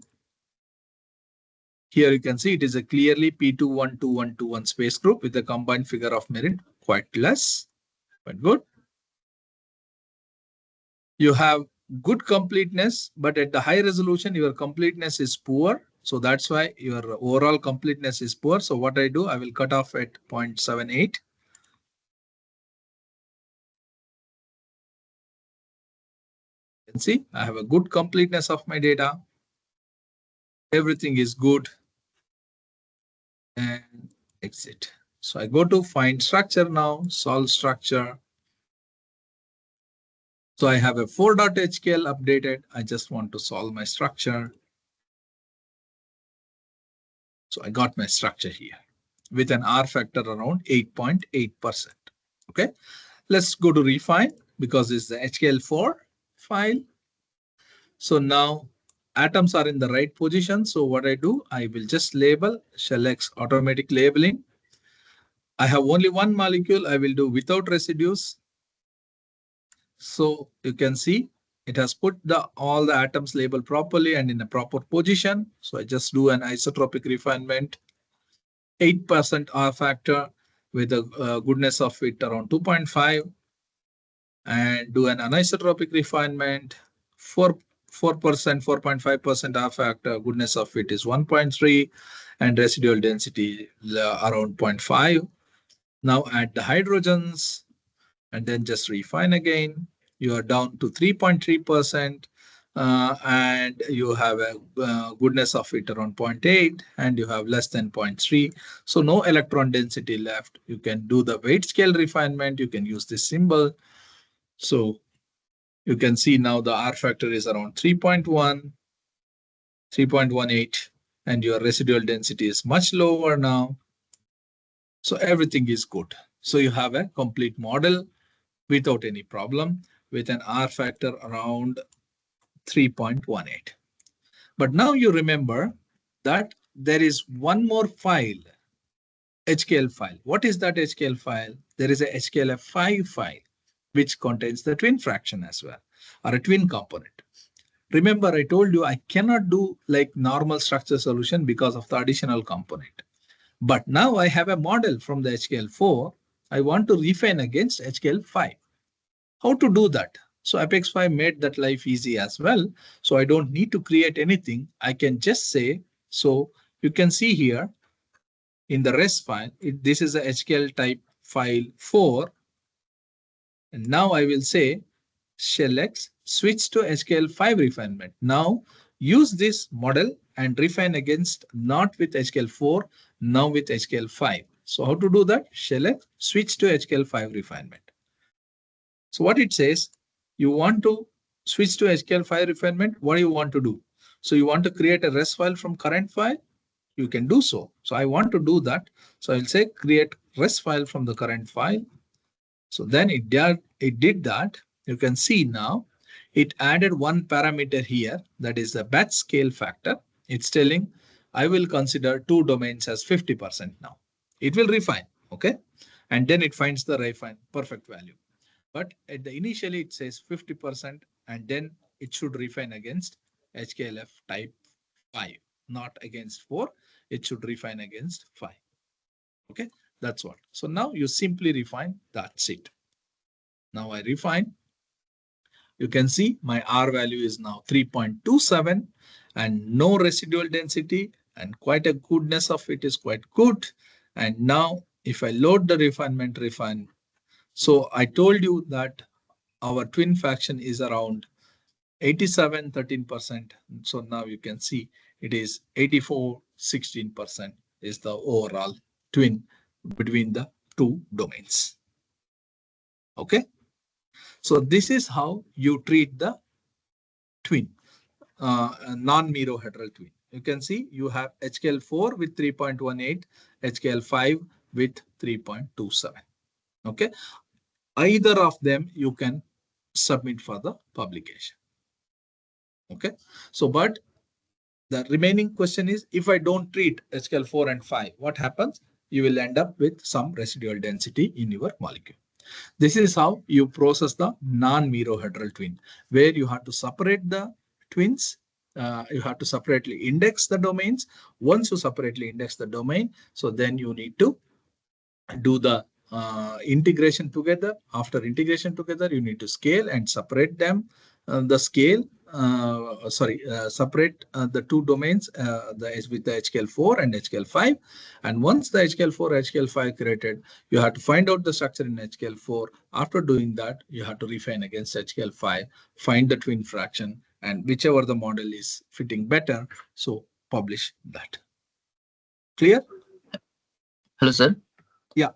Here you can see it is a clearly P212121 space group with a combined figure of merit quite less, but good. You have good completeness, but at the high resolution, your completeness is poor. So that's why your overall completeness is poor. So what I do, I will cut off at 0.78. You can see I have a good completeness of my data. Everything is good. And exit. So I go to find structure now, solve structure. So I have a 4.HKL updated. I just want to solve my structure. So I got my structure here with an R factor around 8.8%. Okay, let's go to refine because it's the HKL4 file. So now atoms are in the right position. So what I do, I will just label shell X automatic labeling. I have only one molecule. I will do without residues. So you can see it has put all the atoms labeled properly and in a proper position. So I just do an isotropic refinement, 8% R factor with a goodness of it around 2.5, and do an anisotropic refinement, 4%, 4.5% R factor, goodness of it is 1.3, and residual density around 0.5. Now add the hydrogens and then just refine again. You are down to 3.3%, and you have a goodness of it around 0.8, and you have less than 0.3. So no electron density left. You can do the weight scale refinement. You can use this symbol. So you can see now the R factor is around 3.1, 3.18, and your residual density is much lower now. So everything is good. So you have a complete model without any problem with an R factor around 3.18. But now you remember that there is one more file, HKL file. What is that HKL file? There is a HKLF5 file, which contains the twin fraction as well, or a twin component. Remember, I told you I cannot do like normal structure solution because of the additional component. But now I have a model from the HKL4. I want to refine against HKL5. How to do that? So Apex 5 made that life easy as well. So I don't need to create anything. I can just say, so you can see here in the res file, this is a HKL type file 4. And now I will say shell X switch to HKL5 refinement. Now use this model and refine against not with HKL4, now with HKL5. So how to do that? Shell X switch to HKL5 refinement. So what it says, you want to switch to HKL5 refinement. What do you want to do? So you want to create a res file from current file. You can do so. So I want to do that. So I'll say create res file from the current file. So then it did that. You can see now it added one parameter here, that is the batch scale factor. It's telling I will consider two domains as 50% now. It will refine, okay? And then it finds the refine perfect value. But at the initially it says 50% and then it should refine against HKLF type 5, not against 4. It should refine against 5. Okay, that's what. So now you simply refine, that's it. Now I refine. You can see my R value is now 3.27 and no residual density, and quite a goodness of it is quite good. And now if I load the refinement, so I told you that our twin fraction is around 87, 13%. So now you can see it is 84, 16% is the overall twin between the two domains. Okay. So this is how you treat the twin, non-Miro-heteral twin. You can see you have HKL4 with 3.18, HKL5 with 3.27. Okay. Either of them you can submit for the publication. Okay. So, but the remaining question is, if I don't treat HKL4 and 5, what happens? You will end up with some residual density in your molecule. This is how you process the non-Miro-heteral twin, where you have to separate the twins. You have to separately index the domains. Once you separately index the domain, so then you need to do the integration together. After integration together, you need to scale and separate them. The scale, separate the two domains with the HKL4 and HKL5. And once the HKL4, HKL5 created, you have to find out the structure in HKL4. After doing that, you have to refine against HKL5, find the twin fraction, and whichever the model is fitting better, so publish that. Clear? Hello, sir. Yeah.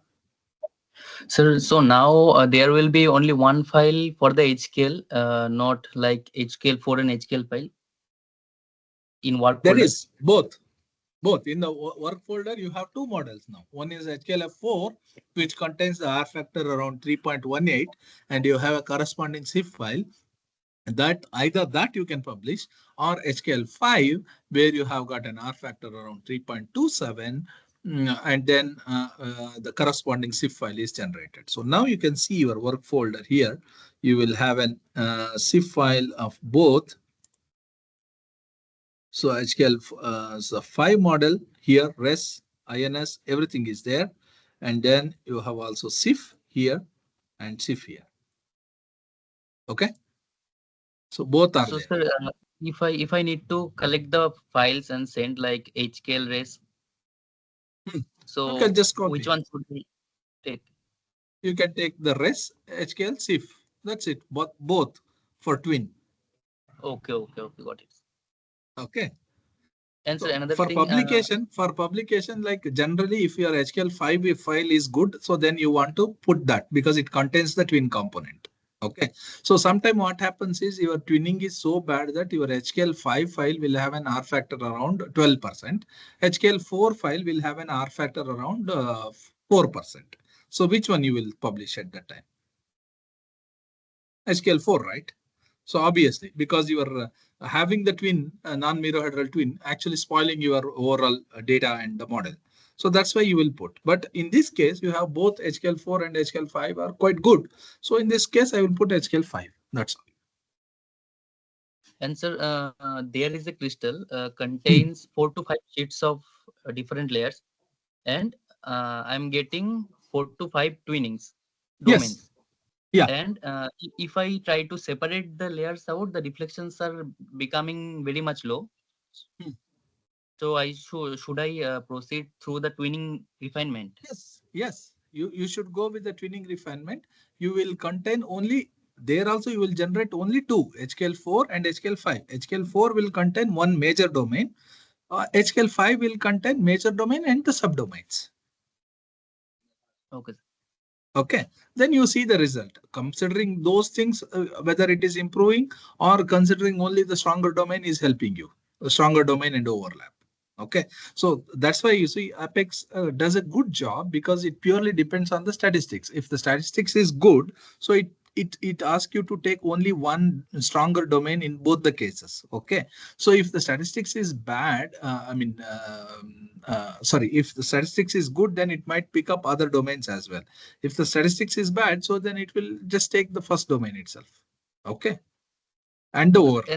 Sir, so now there will be only one file for the HKL, not like HKL4 and HKL5 in work There folder? is both. Both in the work folder, you have two models now. One is HKLF4, which contains the R factor around 3.18, and you have a corresponding SIF file. That either that you can publish, or HKL5, where you have got an R factor around 3.27, and then the corresponding SIF file is generated. So now you can see your work folder here. You will have an SIF file of both. So HKL5 model here, res, INS, everything is there. And then you have also SIF here and SIF here. Okay. So both are there. Sir, if I need to collect the files and send like HKL res, so Okay, just copy. which one should we take? You can take the res, HKL, SIF. That's it. Both for twin. Okay, got it. Okay. And So sir, another for thing, publication, like generally, if your HKL5 file is good, so then you want to put that because it contains the twin component. Okay. So sometime what happens is your twinning is so bad that your HKL5 file will have an R factor around 12%. HKL4 file will have an R factor around 4%. So which one you will publish at that time? HKL4, right? So obviously, because you are having the twin, non-Miro-heteral twin, actually spoiling your overall data and the model. So that's why you will put. But in this case, you have both HKL4 and HKL5 are quite good. So in this case, I will put HKL5. That's all. And sir, there is a crystal contains 4 to 5 sheets of different layers, and I'm getting 4 to 5 twinnings Yes. domains. Yeah. And if I try to separate the layers out, the deflections are becoming very much low. Hmm. So I should I proceed through the twinning refinement? Yes. Yes. You should go with the twinning refinement. You will contain only there also you will generate only two HKL4 and HKL5. HKL4 will contain one major domain. HKL5 will contain major domain and the subdomains. Okay. Okay, then you see the result. Considering those things, whether it is improving or considering only the stronger domain is helping you, the stronger domain and overlap. Okay, so that's why you see Apex does a good job because it purely depends on the statistics. If the statistics is good, so it asks you to take only one stronger domain in both the cases. Okay, so if the statistics is bad, sorry, if the statistics is good, then it might pick up other domains as well. If the statistics is bad, so then it will just take the first domain itself. Okay, and the overlap.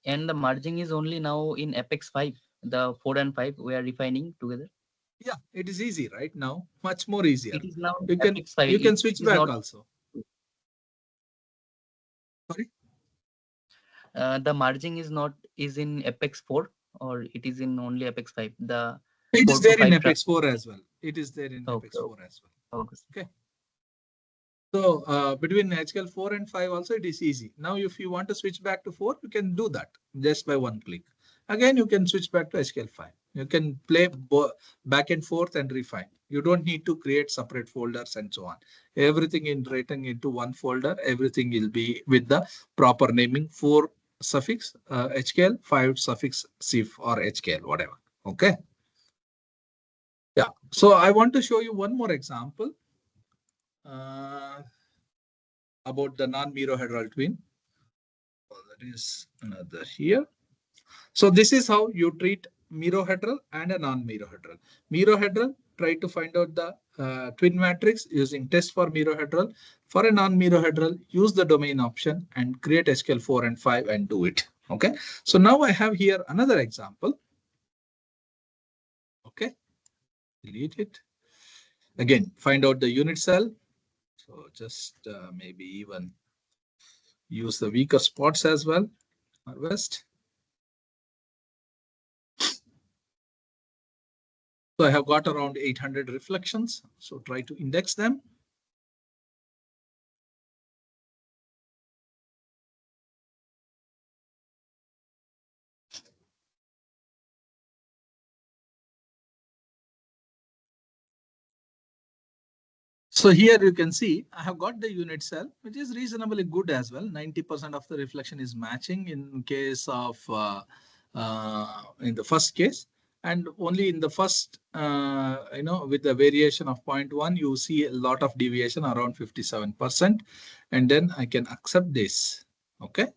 And the margin is only now in Apex 5. The 4 and 5 we are refining together. Yeah, it is easy right now, much more easier. It is now You can Apex 5. you can It switch is back not. also. Sorry. The margin is in Apex 4, or it is in only Apex 5. The It is 4 to there in 5 Apex 4 as well. It is there in Okay. Apex 4 as well. Okay. Okay. So between HKL 4 and 5 also it is easy. Now if you want to switch back to 4, you can do that just by one click. Again, you can switch back to HKL 5. You can play back and forth and refine. You don't need to create separate folders and so on. Everything in written into one folder. Everything will be with the proper naming, 4 suffix HKL, 5 suffix SIF or HKL, whatever. Okay. Yeah. So I want to show you one more example. About the non-mirohedral twin. There is another here. So this is how you treat mirohedral and a non-mirohedral. Mirohedral, try to find out the twin matrix using test for mirohedral. For a non-mirohedral, use the domain option and create SQL 4 and 5 and do it. Okay. So now I have here another example. Okay. Delete it. Again, find out the unit cell. So just maybe even use the weaker spots as well. Harvest. So I have got around 800 reflections. So try to index them. So here you can see I have got the unit cell, which is reasonably good as well. 90% of the reflection is matching in case of in the first case, and only in the first, with the variation of 0.1, you see a lot of deviation around 57%. And then I can accept this. Okay.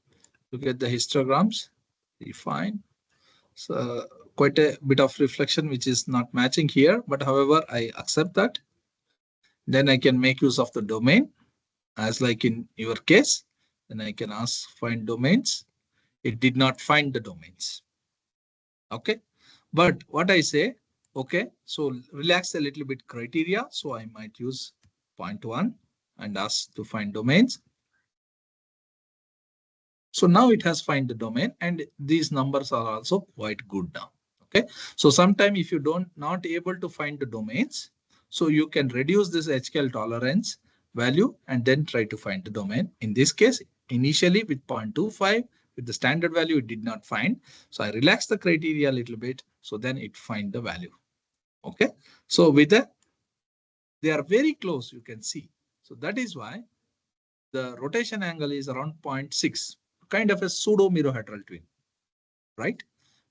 Look at the histograms. Refine. So quite a bit of reflection, which is not matching here, but however, I accept that. Then I can make use of the domain as like in your case. Then I can ask find domains. It did not find the domains. Okay. But what I say, okay, so relax a little bit criteria. So I might use 0.1 and ask to find domains. So now it has find the domain and these numbers are also quite good now. Okay. So sometime if you not able to find the domains, so you can reduce this HKL tolerance value and then try to find the domain. In this case, initially with 0.25, with the standard value, it did not find. So I relax the criteria a little bit. So then it find the value. Okay. So with that, they are very close, you can see. So that is why the rotation angle is around 0.6, kind of a pseudo mirohedral twin, right?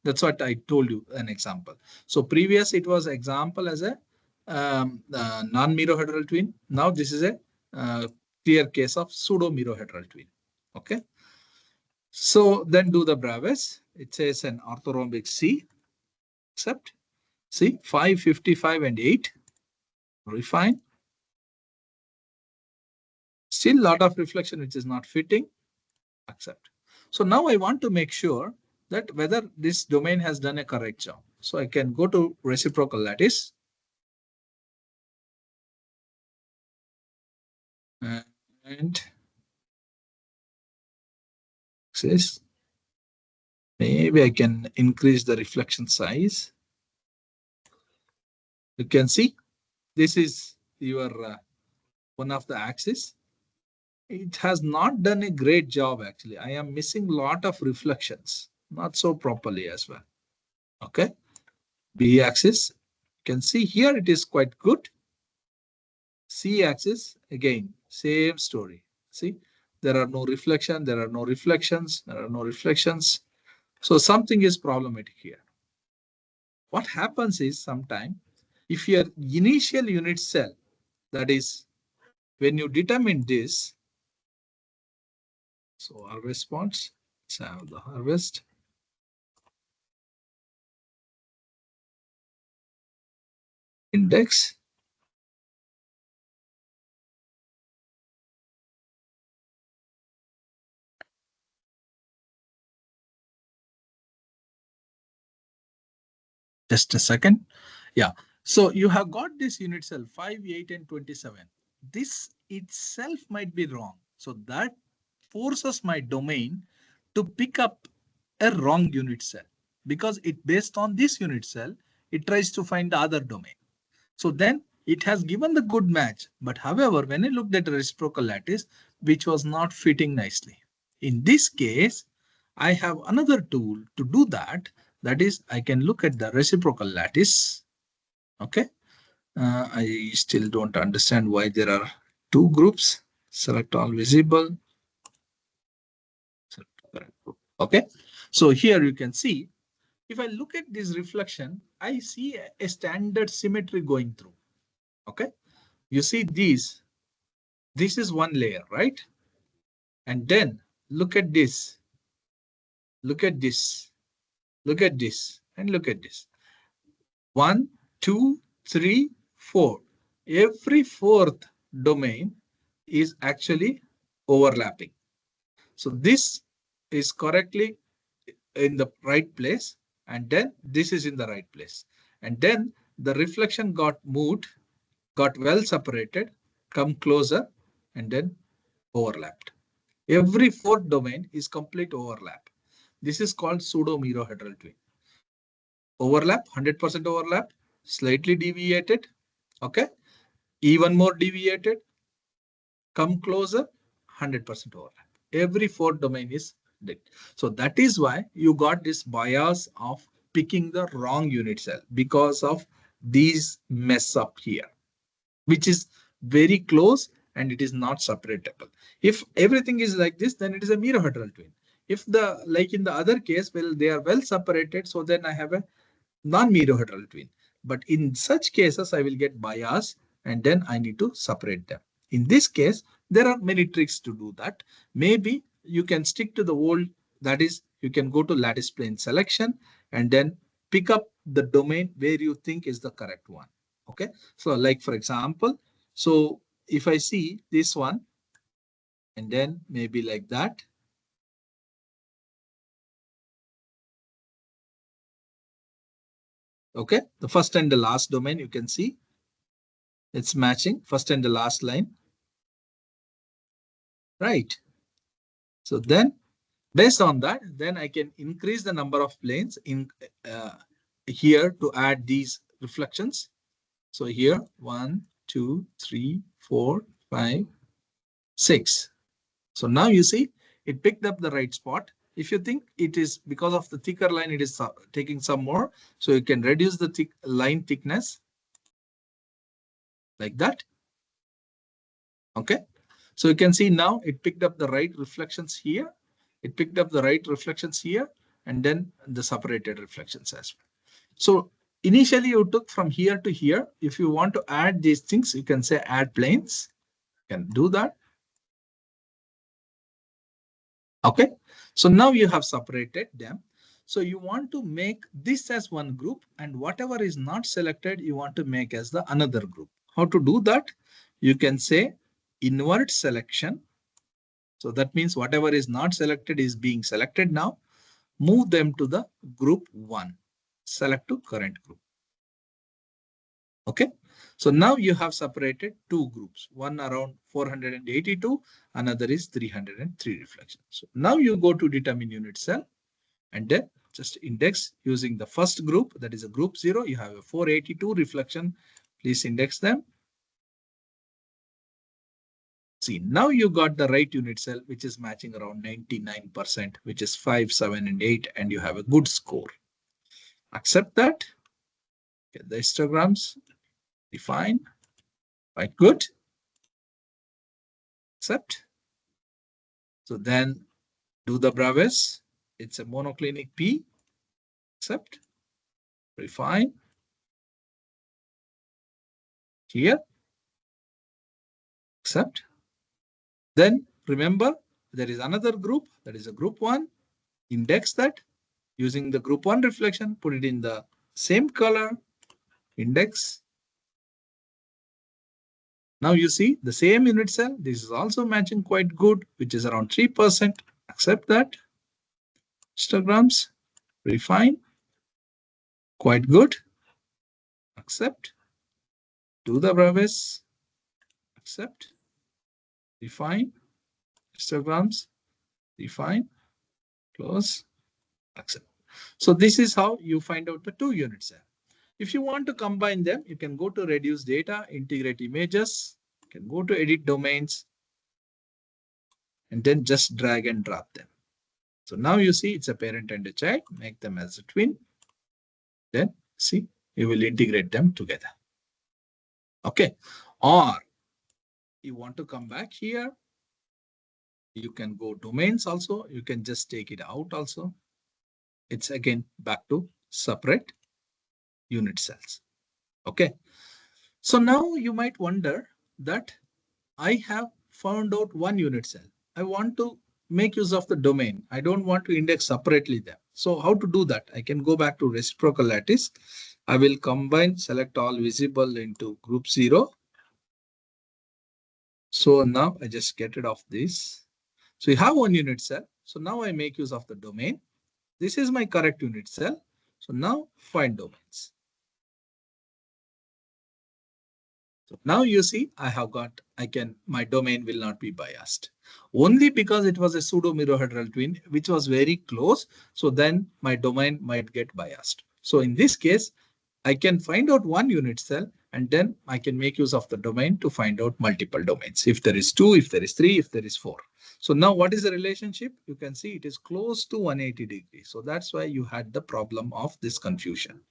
That's what I told you an example. So previous it was example as a non-mirohedral twin. Now this is a clear case of pseudo mirohedral twin. Okay. So then do the Braves. It says an orthorhombic C, accept. See 5, 55 and 8. Refine. Still lot of reflection which is not fitting. Accept. So now I want to make sure that whether this domain has done a correct job. So I can go to reciprocal lattice. And says maybe I can increase the reflection size. You can see this is your one of the axis. It has not done a great job actually. I am missing a lot of reflections, not so properly as well. Okay, B axis, you can see here it is quite good. C axis, again, same story. See, there are no reflection, there are no reflections, there are no reflections. So something is problematic here. What happens is sometimes if your initial unit cell, that is when you determine this, so harvest points, let's have the harvest. Index. Just a second. Yeah. So you have got this unit cell 5, 8, and 27. This itself might be wrong. So that forces my domain to pick up a wrong unit cell because it based on this unit cell, it tries to find the other domain. So then it has given the good match. But however, when I looked at the reciprocal lattice, which was not fitting nicely. In this case, I have another tool to do that. That is, I can look at the reciprocal lattice. Okay. I still don't understand why there are two groups. Select all visible. Okay. So here you can see, if I look at this reflection, I see a standard symmetry going through. Okay. You see these. This is one layer, right? And then look at this. Look at this. Look at this. And look at this. 1, 2, 3, 4. Every fourth domain is actually overlapping. So this is correctly in the right place. And then this is in the right place. And then the reflection got moved, got well separated, come closer, and then overlapped. Every fourth domain is complete overlap. This is called pseudo mirror-hedral twin. Overlap, 100% overlap, slightly deviated, okay, even more deviated, come closer, 100% overlap. Every fourth domain is dead. So that is why you got this bias of picking the wrong unit cell because of these mess up here, which is very close and it is not separatable. If everything is like this, then it is a mirror-hedral twin. If the, like in the other case, well, they are well separated, so then I have a non-mirror-hedral twin. But in such cases, I will get bias and then I need to separate them. In this case, there are many tricks to do that. Maybe you can stick to the old, that is, you can go to lattice plane selection and then pick up the domain where you think is the correct one. Okay, so like for example, so if I see this one and then maybe like that. Okay, the first and the last domain, you can see it's matching first and the last line. Right. So then based on that, then I can increase the number of planes in here to add these reflections. So here 1, 2, 3, 4, 5, 6. So now you see it picked up the right spot. If you think it is because of the thicker line, it is taking some more. So you can reduce the line thickness like that. Okay. So you can see now it picked up the right reflections here. It picked up the right reflections here and then the separated reflections as well. So initially you took from here to here. If you want to add these things, you can say add planes. You can do that. Okay. So now you have separated them. So you want to make this as one group and whatever is not selected, you want to make as the another group. How to do that? You can say invert selection. So that means whatever is not selected is being selected now. Move them to the group 1. Select to current group. Okay. So now you have separated two groups, one around 482, another is 303 reflections. So now you go to determine unit cell and then just index using the first group, that is a group 0. You have a 482 reflection. Please index them. See, now you got the right unit cell, which is matching around 99%, which is 5, 7, and 8, and you have a good score. Accept that. Get the histograms. Define. Quite good. Accept. So then do the Braves. It's a monoclinic P. Accept. Refine. Here. Accept. Then remember, there is another group, that is a group 1. Index that using the group 1 reflection, put it in the same color. Index. Now you see the same unit cell. This is also matching quite good, which is around 3%. Accept that. Histograms. Refine. Quite good. Accept. Do the Braves. Accept. Refine. Histograms. Refine. Close. Accept. So this is how you find out the two unit cell. If you want to combine them, you can go to reduce data, integrate images, you can go to edit domains, and then just drag and drop them. So now you see it's a parent and a child, make them as a twin. Then see, you will integrate them together. Okay. Or you want to come back here, you can go domains also. You can just take it out also. It's again back to separate unit cells. Okay. So now you might wonder that I have found out one unit cell. I want to make use of the domain. I don't want to index separately them. So how to do that? I can go back to reciprocal lattice. I will combine, select all visible into group 0. So now I just get rid of this. So you have one unit cell. So now I make use of the domain. This is my correct unit cell. So now find domains. So now you see my domain will not be biased only because it was a pseudo mirrorhedral twin, which was very close. So then my domain might get biased. So in this case, I can find out one unit cell and then I can make use of the domain to find out multiple domains. If there is 2, if there is 3, if there is 4. So now what is the relationship? You can see it is close to 180 degrees. So that's why you had the problem of this confusion.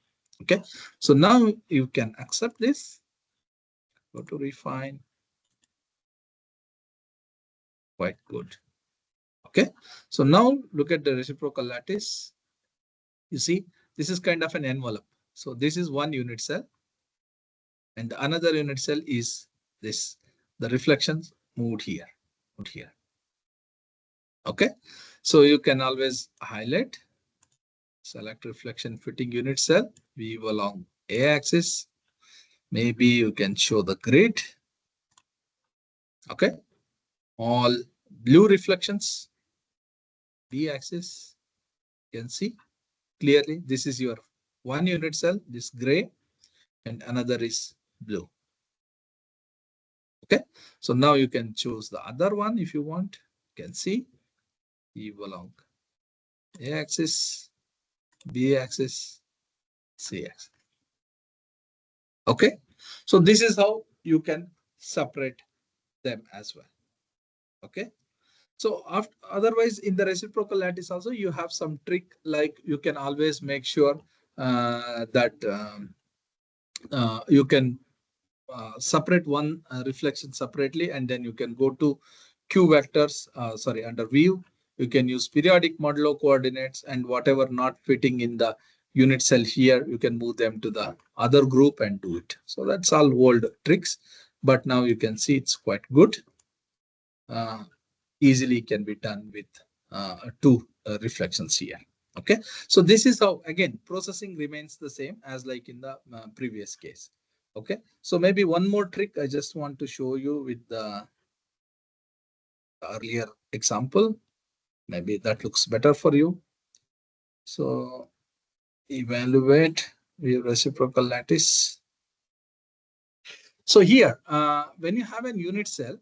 Okay. So now you can accept this. Go to refine. Quite good. Okay. So now look at the reciprocal lattice. You see, this is kind of an envelope. So this is one unit cell. And another unit cell is this. The reflections moved here. Moved here. Okay. So you can always highlight. Select reflection fitting unit cell. Weave along A-axis. Maybe you can show the grid. Okay. All blue reflections. B-axis. You can see clearly this is your one unit cell, this gray, and another is blue. Okay. So now you can choose the other one if you want. You can see weave along A-axis, B-axis, C-axis. Okay. So this is how you can separate them as well. Okay. So otherwise in the reciprocal lattice also you have some trick, like you can always make sure that you can separate one reflection separately, and then you can go to Q vectors, under view. You can use periodic modulo coordinates, and whatever not fitting in the unit cell here, you can move them to the other group and do it. So that's all old tricks, but now you can see it's quite good. Easily can be done with two reflections here. Okay, so this is how, again, processing remains the same as like in the previous case. Okay, so maybe one more trick I just want to show you with the earlier example. Maybe that looks better for you. So evaluate your reciprocal lattice. So here, when you have a unit cell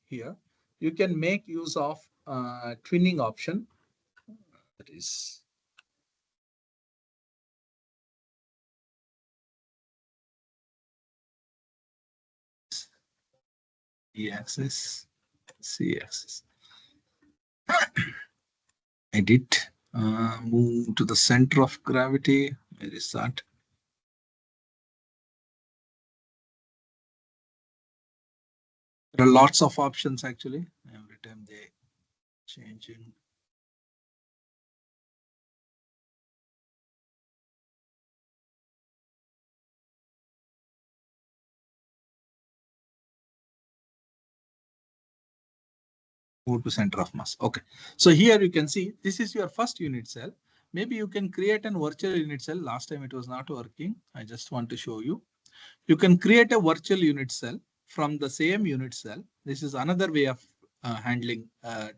here, you can make use of twinning option. That is E-axis, C-axis. Edit, move to the center of gravity. Where is that? There are lots of options actually. Every time they changing. Move to center of mass. Okay. So here you can see this is your first unit cell. Maybe you can create a virtual unit cell. Last time it was not working. I just want to show you. You can create a virtual unit cell from the same unit cell. This is another way of handling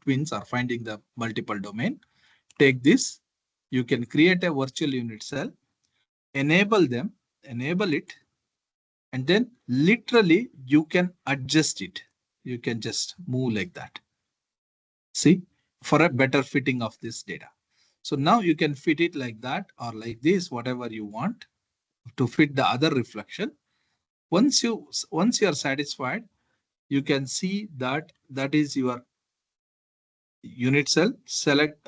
twins or finding the multiple domain. Take this. You can create a virtual unit cell, enable them, enable it, and then literally you can adjust it. You can just move like that. See, for a better fitting of this data. So now you can fit it like that or like this, whatever you want to fit the other reflection. Once you are satisfied, you can see that that is your unit cell. Select,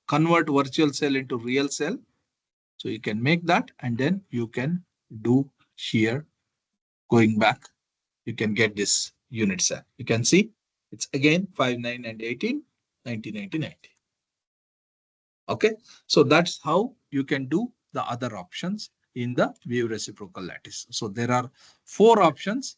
convert virtual cell into real cell. So you can make that, and then you can do here, going back, you can get this unit cell. You can see it's again 5, 9, and 18, 90, 90, 90. Okay, so that's how you can do the other options in the view reciprocal lattice. So there are 4 options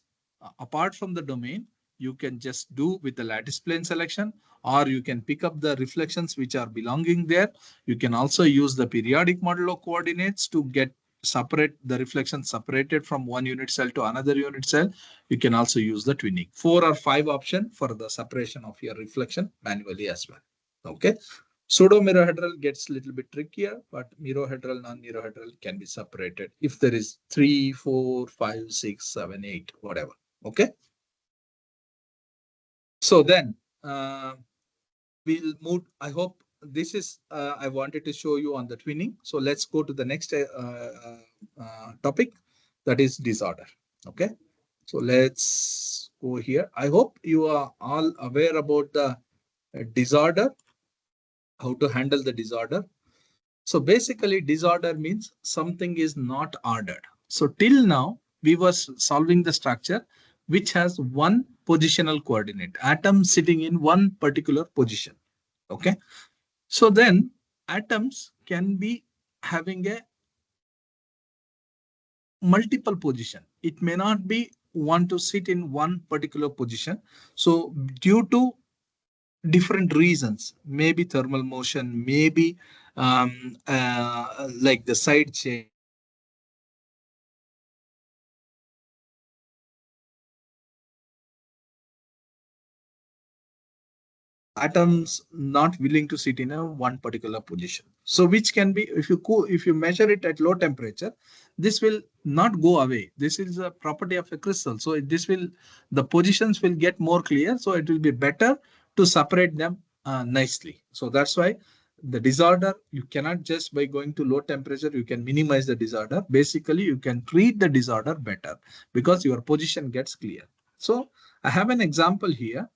apart from the domain. You can just do with the lattice plane selection, or you can pick up the reflections which are belonging there. You can also use the periodic modulo coordinates to get separate the reflection separated from one unit cell to another unit cell. You can also use the twinning. 4 or 5 options for the separation of your reflection manually as well. Okay. Pseudo mirrorhedral gets a little bit trickier, but mirrorhedral, non-mirrorhedral can be separated if there is 3, 4, 5, 6, 7, 8, whatever. Okay. So then we'll move. I hope this is I wanted to show you on the twinning. So let's go to the next topic, that is disorder. Okay. So let's go here. I hope you are all aware about the disorder, how to handle the disorder. So basically disorder means something is not ordered. So till now we were solving the structure which has one positional coordinate, atom sitting in one particular position. Okay. So then atoms can be having a multiple position. It may not be want to sit in one particular position. So due to different reasons, maybe thermal motion, maybe like the side chain, atoms not willing to sit in a one particular position. So which can be, if you measure it at low temperature, this will not go away. This is a property of a crystal. So the positions will get more clear. So it will be better to separate them nicely. So that's why the disorder, you cannot just by going to low temperature, you can minimize the disorder. Basically, you can treat the disorder better because your position gets clear. So I have an example here.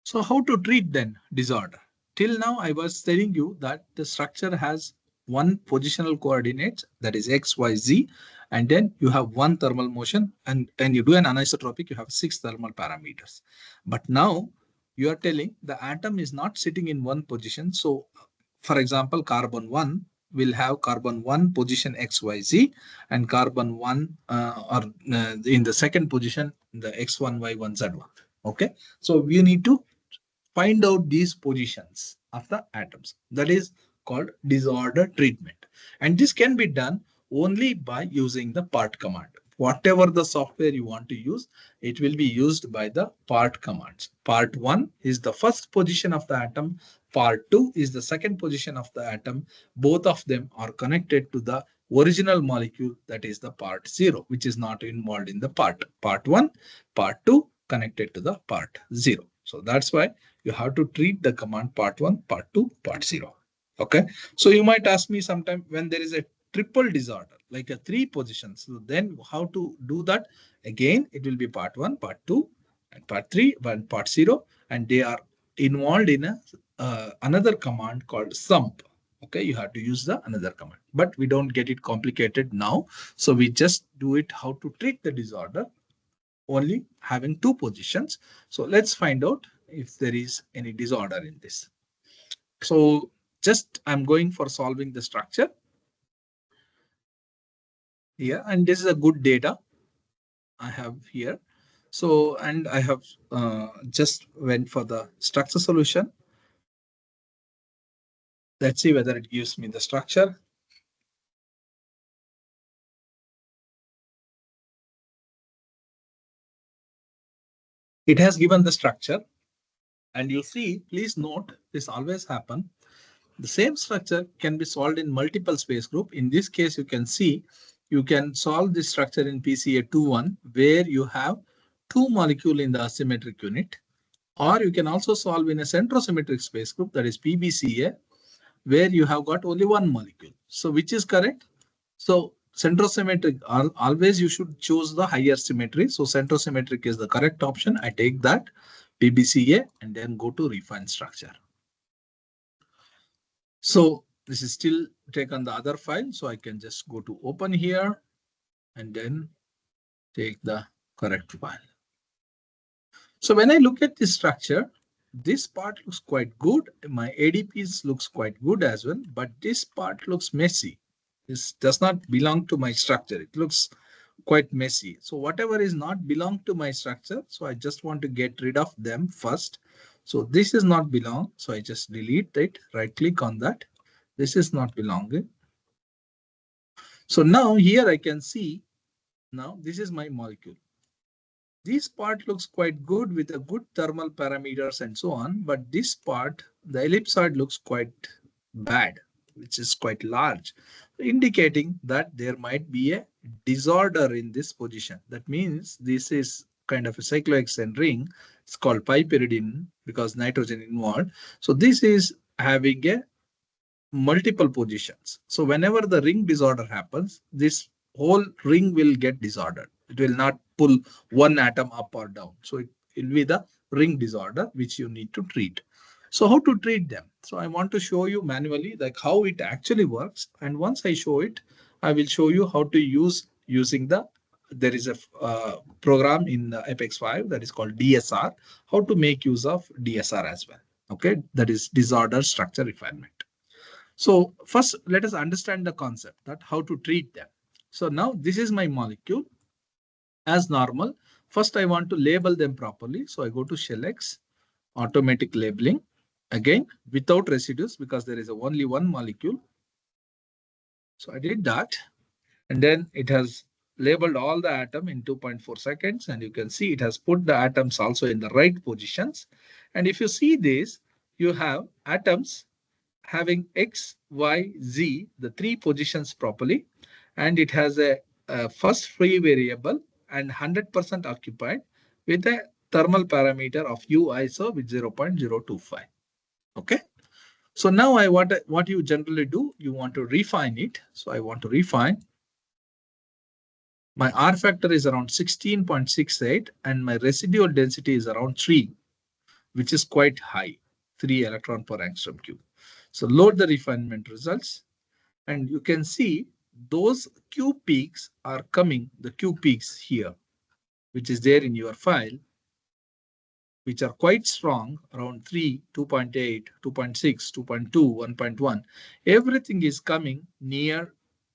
So how to treat then disorder? Till now, I was telling you that the structure has one positional coordinate, that is x, y, z, and then you have one thermal motion, and you do an anisotropic, you have 6 thermal parameters. But now you are telling the atom is not sitting in one position. So for example, carbon 1 will have carbon 1 position x, y, z, and carbon 1 in the second position, the x1, y1, z1. Okay. So we need to find out these positions of the atoms. That is called disorder treatment. And this can be done only by using the part command. whatever the software you want to use, it will be used by the part commands. Part 1 is the first position of the atom. Part 2 is the second position of the atom. Both of them are connected to the original molecule, that is the part 0, which is not involved in the part. Part 1, part 2 connected to the part 0. So that's why you have to treat the command part 1, part 2, part 0. Okay. So you might ask me sometime when there is a triple disorder, like a 3 positions. So then how to do that? Again, it will be part 1, part 2, and part 3, and part 0, and they are involved in a another command called sump. Okay, you have to use the another command, but we don't get it complicated now. So we just do it how to treat the disorder only having 2 positions. So let's find out if there is any disorder in this. So just I'm going for solving the structure. Yeah, and this is a good data I have here. So, and I have just went for the structure solution. Let's see whether it gives me the structure. It has given the structure, and you see, please note, this always happen. The same structure can be solved in multiple space group. In this case, you can see you can solve this structure in PCA 2.1 where you have 2 molecules in the asymmetric unit, or you can also solve in a centrosymmetric space group, that is PBCA, where you have got only 1 molecule. So which is correct? So centrosymmetric, always you should choose the higher symmetry. So centrosymmetric is the correct option. I take that PBCA and then go to refine structure. So this is still taken the other file. So I can just go to open here and then take the correct file. So when I look at this structure, this part looks quite good. My ADPs looks quite good as well, but this part looks messy. This does not belong to my structure. It looks quite messy. So whatever is not belong to my structure, so I just want to get rid of them first. So this is not belong. So I just delete it, right click on that. This is not belonging. So now here I can see, now this is my molecule. This part looks quite good with a good thermal parameters and so on, but this part, the ellipsoid looks quite bad, which is quite large, indicating that there might be a disorder in this position. That means this is kind of a cyclohexane ring. It's called piperidyne because nitrogen involved. So this is having a multiple positions. So whenever the ring disorder happens, this whole ring will get disordered. It will not pull one atom up or down. So it will be the ring disorder which you need to treat. So how to treat them? So I want to show you manually like how it actually works. And once I show it, I will show you how to use using the, there is a program in the Apex 5 that is called DSR, how to make use of DSR as well. Okay, that is disorder structure refinement. So first, let us understand the concept that how to treat them. So now this is my molecule as normal. First, I want to label them properly. So I go to Shell X, automatic labeling, again without residues because there is only 1 molecule. So I did that, and then it has labeled all the atom in 2.4 seconds, and you can see it has put the atoms also in the right positions. And if you see this, you have atoms having X, Y, Z, the 3 positions properly, and it has a first free variable and 100% occupied with a thermal parameter of U ISO with 0.025. Okay. So now what you generally do, you want to refine it. So I want to refine. My R factor is around 16.68 and my residual density is around 3, which is quite high, 3 electron per angstrom cube. So load the refinement results, and you can see those Q peaks are coming, the Q peaks here, which is there in your file, which are quite strong, around 3, 2.8, 2.6, 2.2, 1.1. Everything is coming near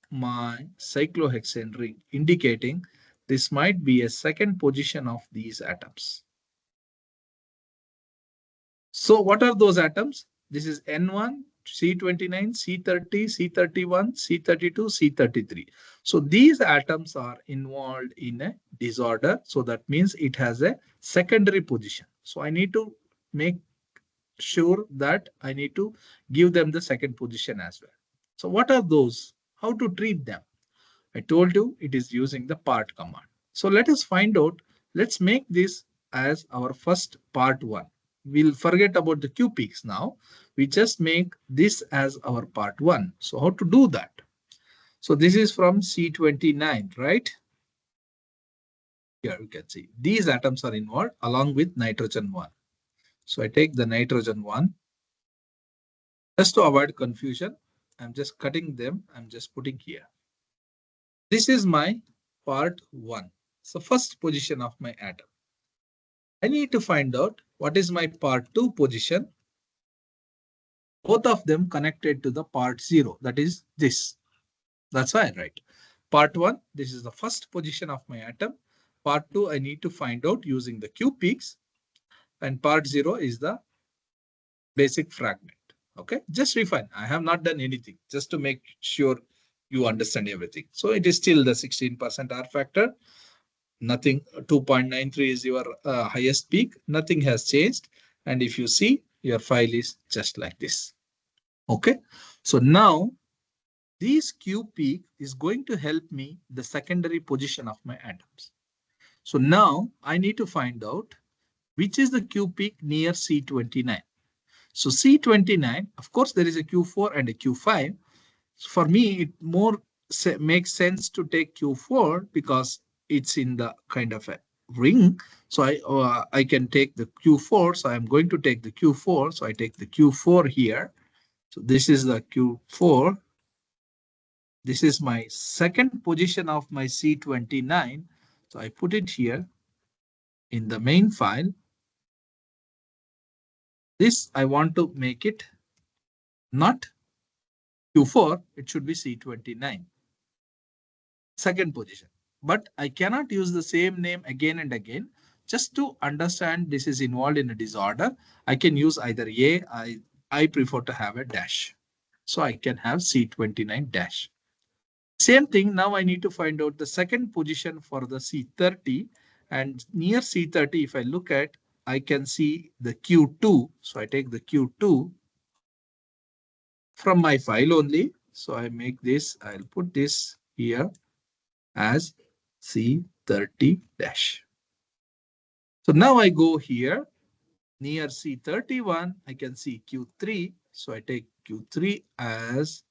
my cyclohexane ring, indicating this might be a second position of these atoms. So what are those atoms? This is N1, C29, C30, C31, C32, C33. So these atoms are involved in a disorder. So that means it has a secondary position. So I need to make sure that I need to give them the second position as well. So what are those? How to treat them? I told you it is using the part command. So let us find out. Let's make this as our first part one. We'll forget about the Q peaks now. We just make this as our part one. So how to do that? So this is from C29, right? Here you can see these atoms are involved along with nitrogen 1. So I take the nitrogen 1. Just to avoid confusion, I'm just cutting them. I'm just putting here. This is my part 1. So first position of my atom. I need to find out what is my part 2 position. Both of them connected to the part 0. That is this. That's why I write. Part 1, this is the first position of my atom. Part 2, I need to find out using the Q peaks. And part 0 is the basic fragment. Okay, just refine. I have not done anything just to make sure you understand everything. So it is still the 16% R factor. Nothing, 2.93 is your highest peak. Nothing has changed. And if you see, your file is just like this. Okay, so now this Q peak is going to help me the secondary position of my atoms. So now I need to find out which is the Q peak near C29. So C29, of course, there is a Q4 and a Q5. So for me, it more makes sense to take Q4 because it's in the kind of a ring. So I can take the Q4. So I'm going to take the Q4. So I take the Q4 here. So this is the Q4. This is my second position of my C29. So I put it here in the main file. This I want to make it not Q4, it should be C29. Second position. But I cannot use the same name again and again. Just to understand this is involved in a disorder, I can use either A. I prefer to have a dash. So I can have C29 dash. Same thing, now I need to find out the second position for the C30. And near C30, if I look at, I can see the Q2. So I take the Q2 from my file only. So I make this, I'll put this here as C30 dash. So now I go here near C31, I can see Q3. So I take Q3 as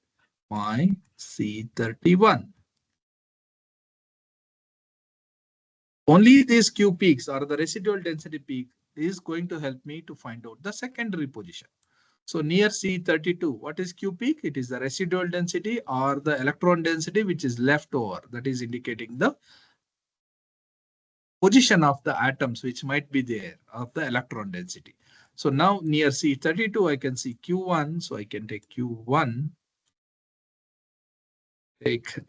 my C31. Only these Q peaks or the residual density peak is going to help me to find out the secondary position. So near C32, what is Q peak? It is the residual density or the electron density which is left over. That is indicating the position of the atoms which might be there of the electron density. So now near C32, I can see Q1. So I can take Q1.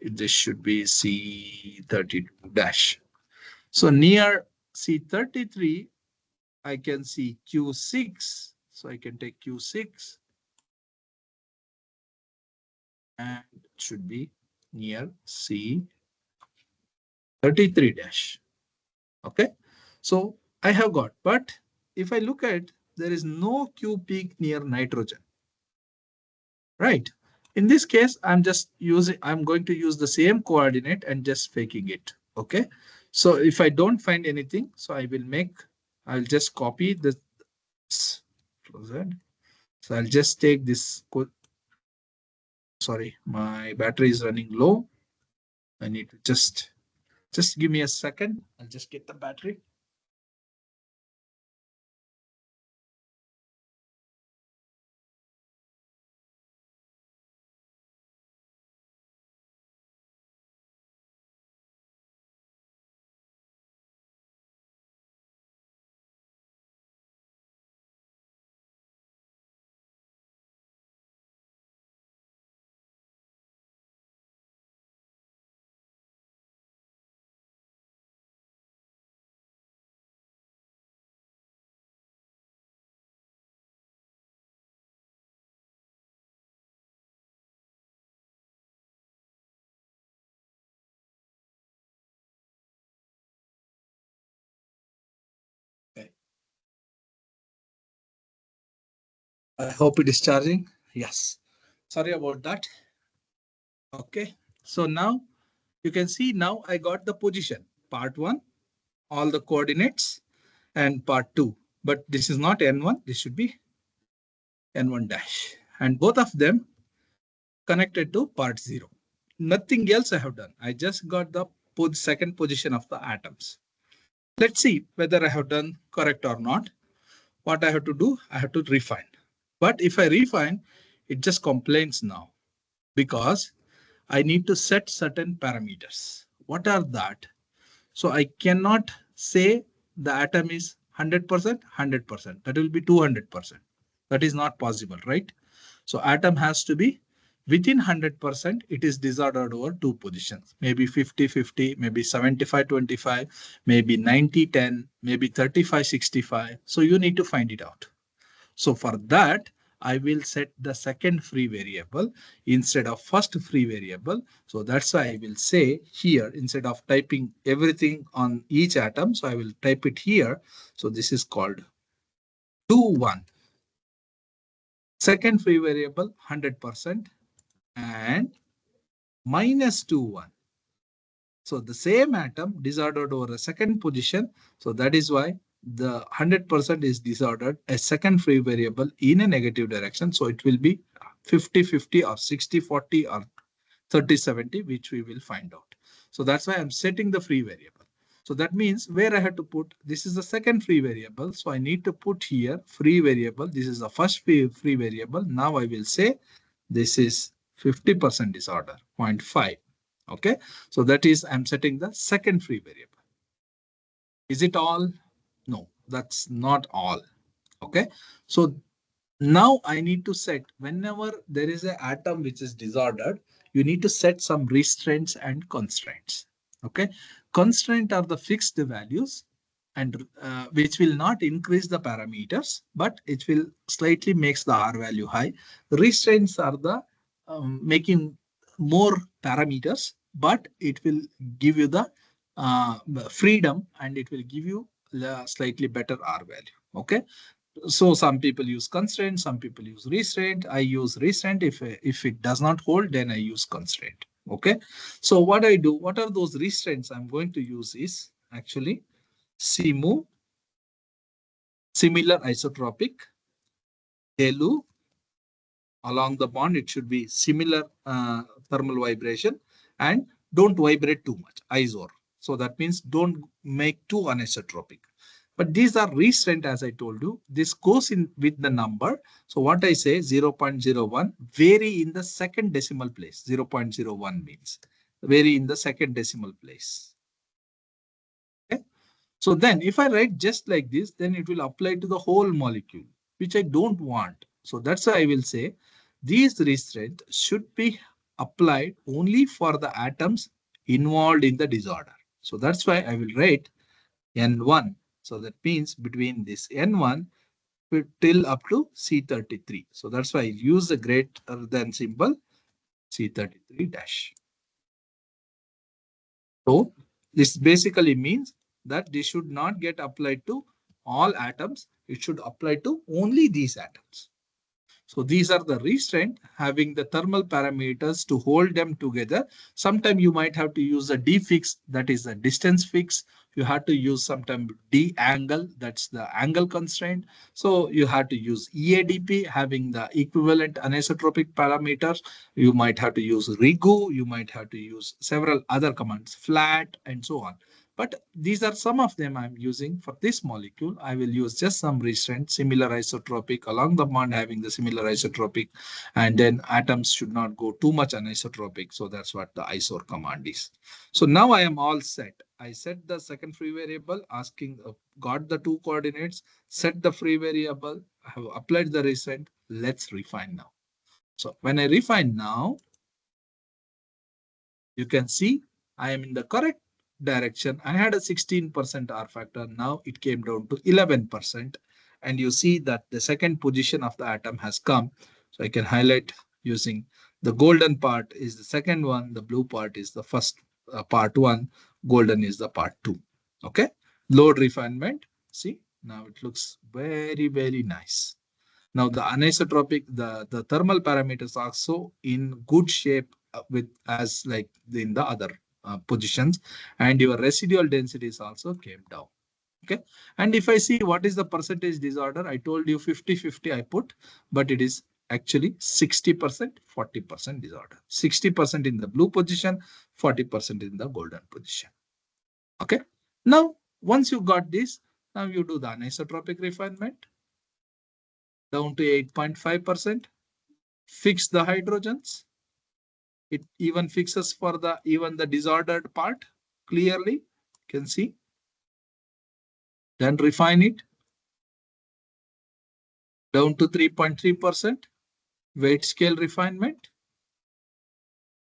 This should be C32 dash. So near C33, I can see Q6. So I can take Q6. And it should be near C33 dash. Okay. So I have got, but if I look at, there is no Q peak near nitrogen. Right. In this case, I'm going to use the same coordinate and just faking it. Okay. So if I don't find anything, so I'll just copy this. So I'll just take this. Sorry, my battery is running low. I need to just give me a second. I'll just get the battery. I hope it is charging. Yes. Sorry about that. Okay. So now you can see now I got the position. Part 1, all the coordinates, and part 2. But this is not N1. This should be N1 dash. And both of them connected to part 0. Nothing else I have done. I just got the second position of the atoms. Let's see whether I have done correct or not. What I have to do, I have to refine. But if I refine, it just complains now because I need to set certain parameters. What are that? So I cannot say the atom is 100%, 100%. That will be 200%. That is not possible, right? So atom has to be within 100%. It is disordered over two positions, maybe 50-50, maybe 75-25, maybe 90-10, maybe 35-65. So you need to find it out. So for that, I will set the second free variable instead of first free variable. So that's why I will say here, instead of typing everything on each atom, so I will type it here. So this is called 2-1. Second free variable 100% and minus 2-1. So the same atom disordered over a second position. So that is why the 100% is disordered a second free variable in a negative direction. So it will be 50-50 or 60-40 or 30-70, which we will find out. So that's why I'm setting the free variable. So that means where I have to put, this is the second free variable. So I need to put here free variable. This is the first free variable. Now I will say this is 50% disorder, 0.5. Okay, so that is I'm setting the second free variable. Is it all? No, that's not all. Okay, so now I need to set, whenever there is an atom which is disordered, you need to set some restraints and constraints. Okay, constraint are the fixed values and which will not increase the parameters, but it will slightly makes the R value high. Restraints are the making more parameters, but it will give you the freedom and it will give you the slightly better R value. Okay, so some people use constraint, some people use restraint. I use restraint. If it does not hold, then I use constraint. Okay, so what I do, what are those restraints I'm going to use is actually SIMU, similar isotropic, HELU, along the bond, it should be similar thermal vibration, and don't vibrate too much, ISOR. So that means don't make too anisotropic. But these are restraint, as I told you. This goes in with the number. So what I say 0.01 vary in the second decimal place. 0.01 means vary in the second decimal place. Okay. So then if I write just like this, then it will apply to the whole molecule, which I don't want. So that's why I will say these restraints should be applied only for the atoms involved in the disorder. So that's why I will write N1. So that means between this N1 till up to C33. So that's why I use the greater than symbol C33 dash. So this basically means that this should not get applied to all atoms. It should apply to only these atoms. So these are the restraint having the thermal parameters to hold them together. Sometimes you might have to use a D fix, that is a distance fix. You have to use sometimes D angle, that's the angle constraint. So you have to use EADP having the equivalent anisotropic parameters. You might have to use RIGU, you might have to use several other commands, flat and so on. But these are some of them I'm using for this molecule. I will use just some restraint, similar isotropic along the bond having the similar isotropic, and then atoms should not go too much anisotropic. So that's what the ISOR command is. So now I am all set. I set the second free variable, asking, got the two coordinates, set the free variable, I have applied the restraint. Let's refine now. So when I refine now, you can see I am in the correct direction. I had a 16% R factor. Now it came down to 11%. And you see that the second position of the atom has come. So I can highlight using the golden part is the second one. The blue part is the first part one. Golden is the part two. Okay. Load refinement. See, now it looks very, very nice. Now the anisotropic, the thermal parameters are also in good shape with as like in the other positions, and your residual densities also came down. Okay. And if I see what is the percentage disorder, I told you 50-50 I put, but it is actually 60%, 40% disorder. 60% in the blue position, 40% in the golden position. Okay. Now, once you got this, now you do the anisotropic refinement down to 8.5%. Fix the hydrogens. It even fixes for the even the disordered part clearly. You can see. Then refine it down to 3.3%. Weight scale refinement.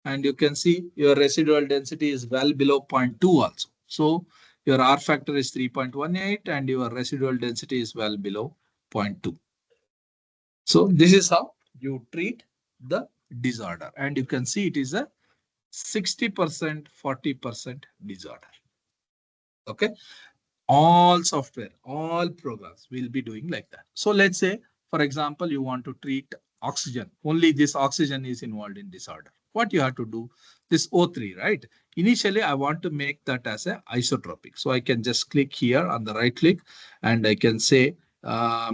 And you can see your residual density is well below 0.2 also. So your R factor is 3.18 and your residual density is well below 0.2. So this is how you treat the disorder. And you can see it is a 60%, 40% disorder. Okay. All software, all programs will be doing like that. So let's say, for example, you want to treat oxygen. Only this oxygen is involved in disorder. What you have to do, this O3, right? Initially, I want to make that as a isotropic. So I can just click here on the right click and I can say,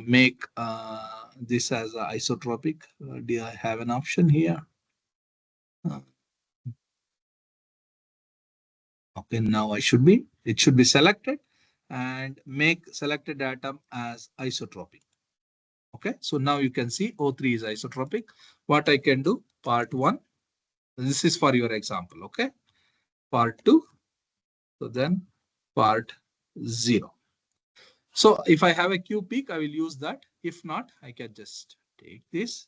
make this as an isotropic. Do I have an option here? Okay, now it should be selected and make selected atom as isotropic. Okay, so now you can see O3 is isotropic. What I can do, part 1, this is for your example, okay? Part 2, so then part 0. So if I have a Q peak, I will use that. If not, I can just take this.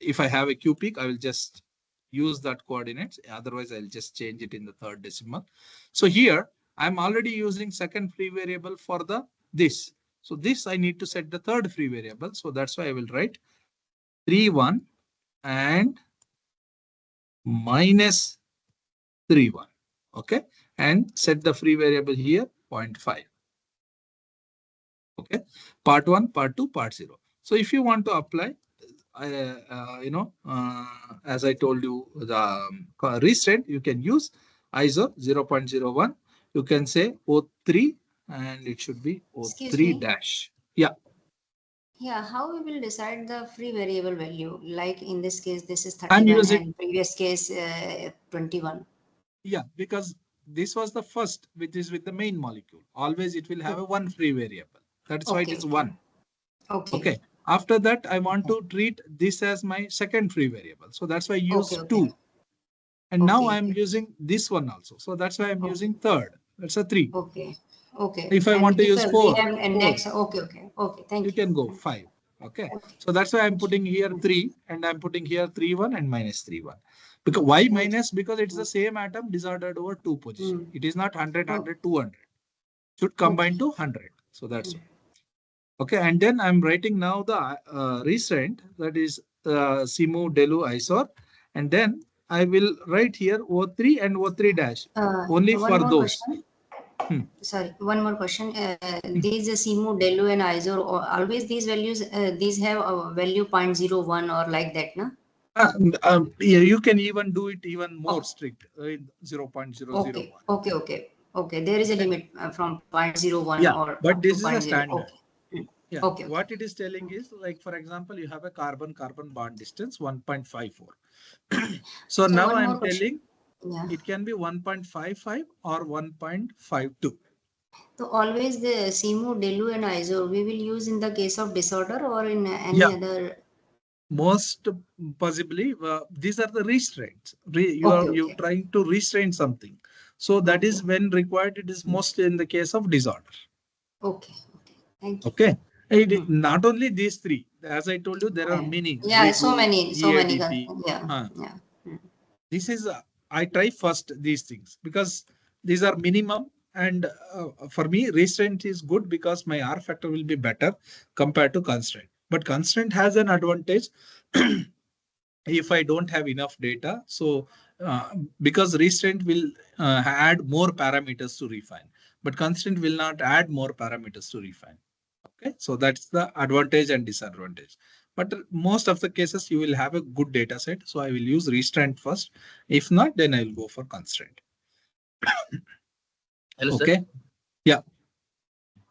If I have a Q peak, I will just use that coordinates. Otherwise, I'll just change it in the third decimal. So here I'm already using second free variable for the this. So this I need to set the third free variable. So that's why I will write 3.1 and minus 3.1. Okay. And set the free variable here 0.5. Okay. Part 1, part 2, part 0. So if you want to apply, as I told you, the restraint, you can use ISO 0.01. You can say O3 and it should be O3 dash. Yeah. Yeah, how we will decide the free variable value? Like in this case, this is I'm 31 using, and previous case 21. yeah, because this was the first, which is with the main molecule. Always it will have a one free variable. That's why it Okay, is okay. 1. Okay. Okay. After that, I want to treat this as my second free variable. So that's why I use Okay, 2. And now okay, I'm okay. using this one also. So that's why I'm Okay, using third. That's a 3. okay, okay. If I want And to if use we 4, have a 4, next, okay, okay, okay. you Thank you. can go Thank 5. Okay. you. Okay. So that's why I'm putting here 3 and I'm putting here 3.1 and minus 3.1. Because why Thank minus? Because it's the you. same atom disordered over 2 position. Mm. It is not 100, Oh, 100, 200. Should okay. combine to 100. So that's all. Okay. And then I'm writing now the restraint, that is Simu Delu Isor. And then I will write here O3 and O3 dash only One for more those. question. Hmm. Sorry, one more question. Hmm. These SIMO, DELU, and ISO, always these values, these have a value 0.01 or like that, no? Yeah, you can even do it even more Oh, strict in 0.001. okay, okay, okay, okay. There is a Okay. limit from 0.01 Yeah, or but up to this is a 0.0. standard. Okay. Mm. Yeah, Okay, okay. what it is telling is, like, for example, you have a carbon-carbon bond distance 1.54. So So now one I'm more question. telling Yeah. it can be 1.55 or 1.52. So always the SIMO, DELU, and ISO we will use in the case of disorder or in Yeah, any other. most possibly these are the restraints. You Okay, are okay, trying to restrain something. So that okay, is when required. It is mostly in the case of disorder. okay, okay. Thank you. Okay. Hmm. Not only these 3. As I told you, there are Yeah, many. yeah, Drigo, so many. EADP. Yeah, yeah. Mm. This is I try first these things because these are minimum, and for me restraint is good because my R factor will be better compared to constraint. But constraint has an advantage if I don't have enough data. So because restraint will add more parameters to refine. but constraint will not add more parameters to refine. Okay, so that's the advantage and disadvantage. But most of the cases you will have a good data set. So I will use restraint first. If not, then I will go for constraint. Hello, sir. Okay. Yeah.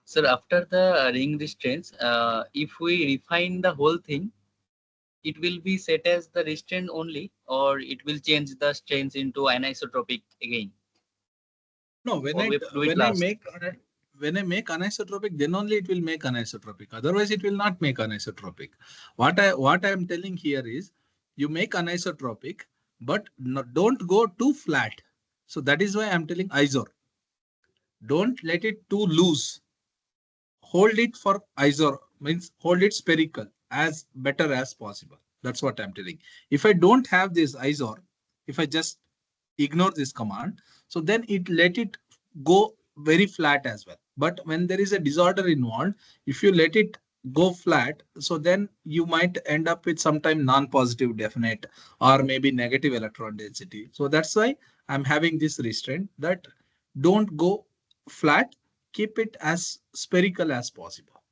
Sir, after the ring restraints, if we refine the whole thing, it will be set as the restraint only, or it will change the strains into anisotropic again? No, when Or I we have to do it when I last? make anisotropic, then only it will make anisotropic. Otherwise, it will not make anisotropic. What I am telling here is, you make anisotropic, but don't go too flat. So that is why I'm telling isor. Don't let it too loose. Hold it for isor, means hold it spherical as better as possible. That's what I'm telling. If I don't have this isor, if I just ignore this command, so then it let it go very flat as well. But when there is a disorder involved, if you let it go flat, so then you might end up with sometime non-positive definite or maybe negative electron density. So that's why I'm having this restraint that don't go flat, keep it as spherical as possible.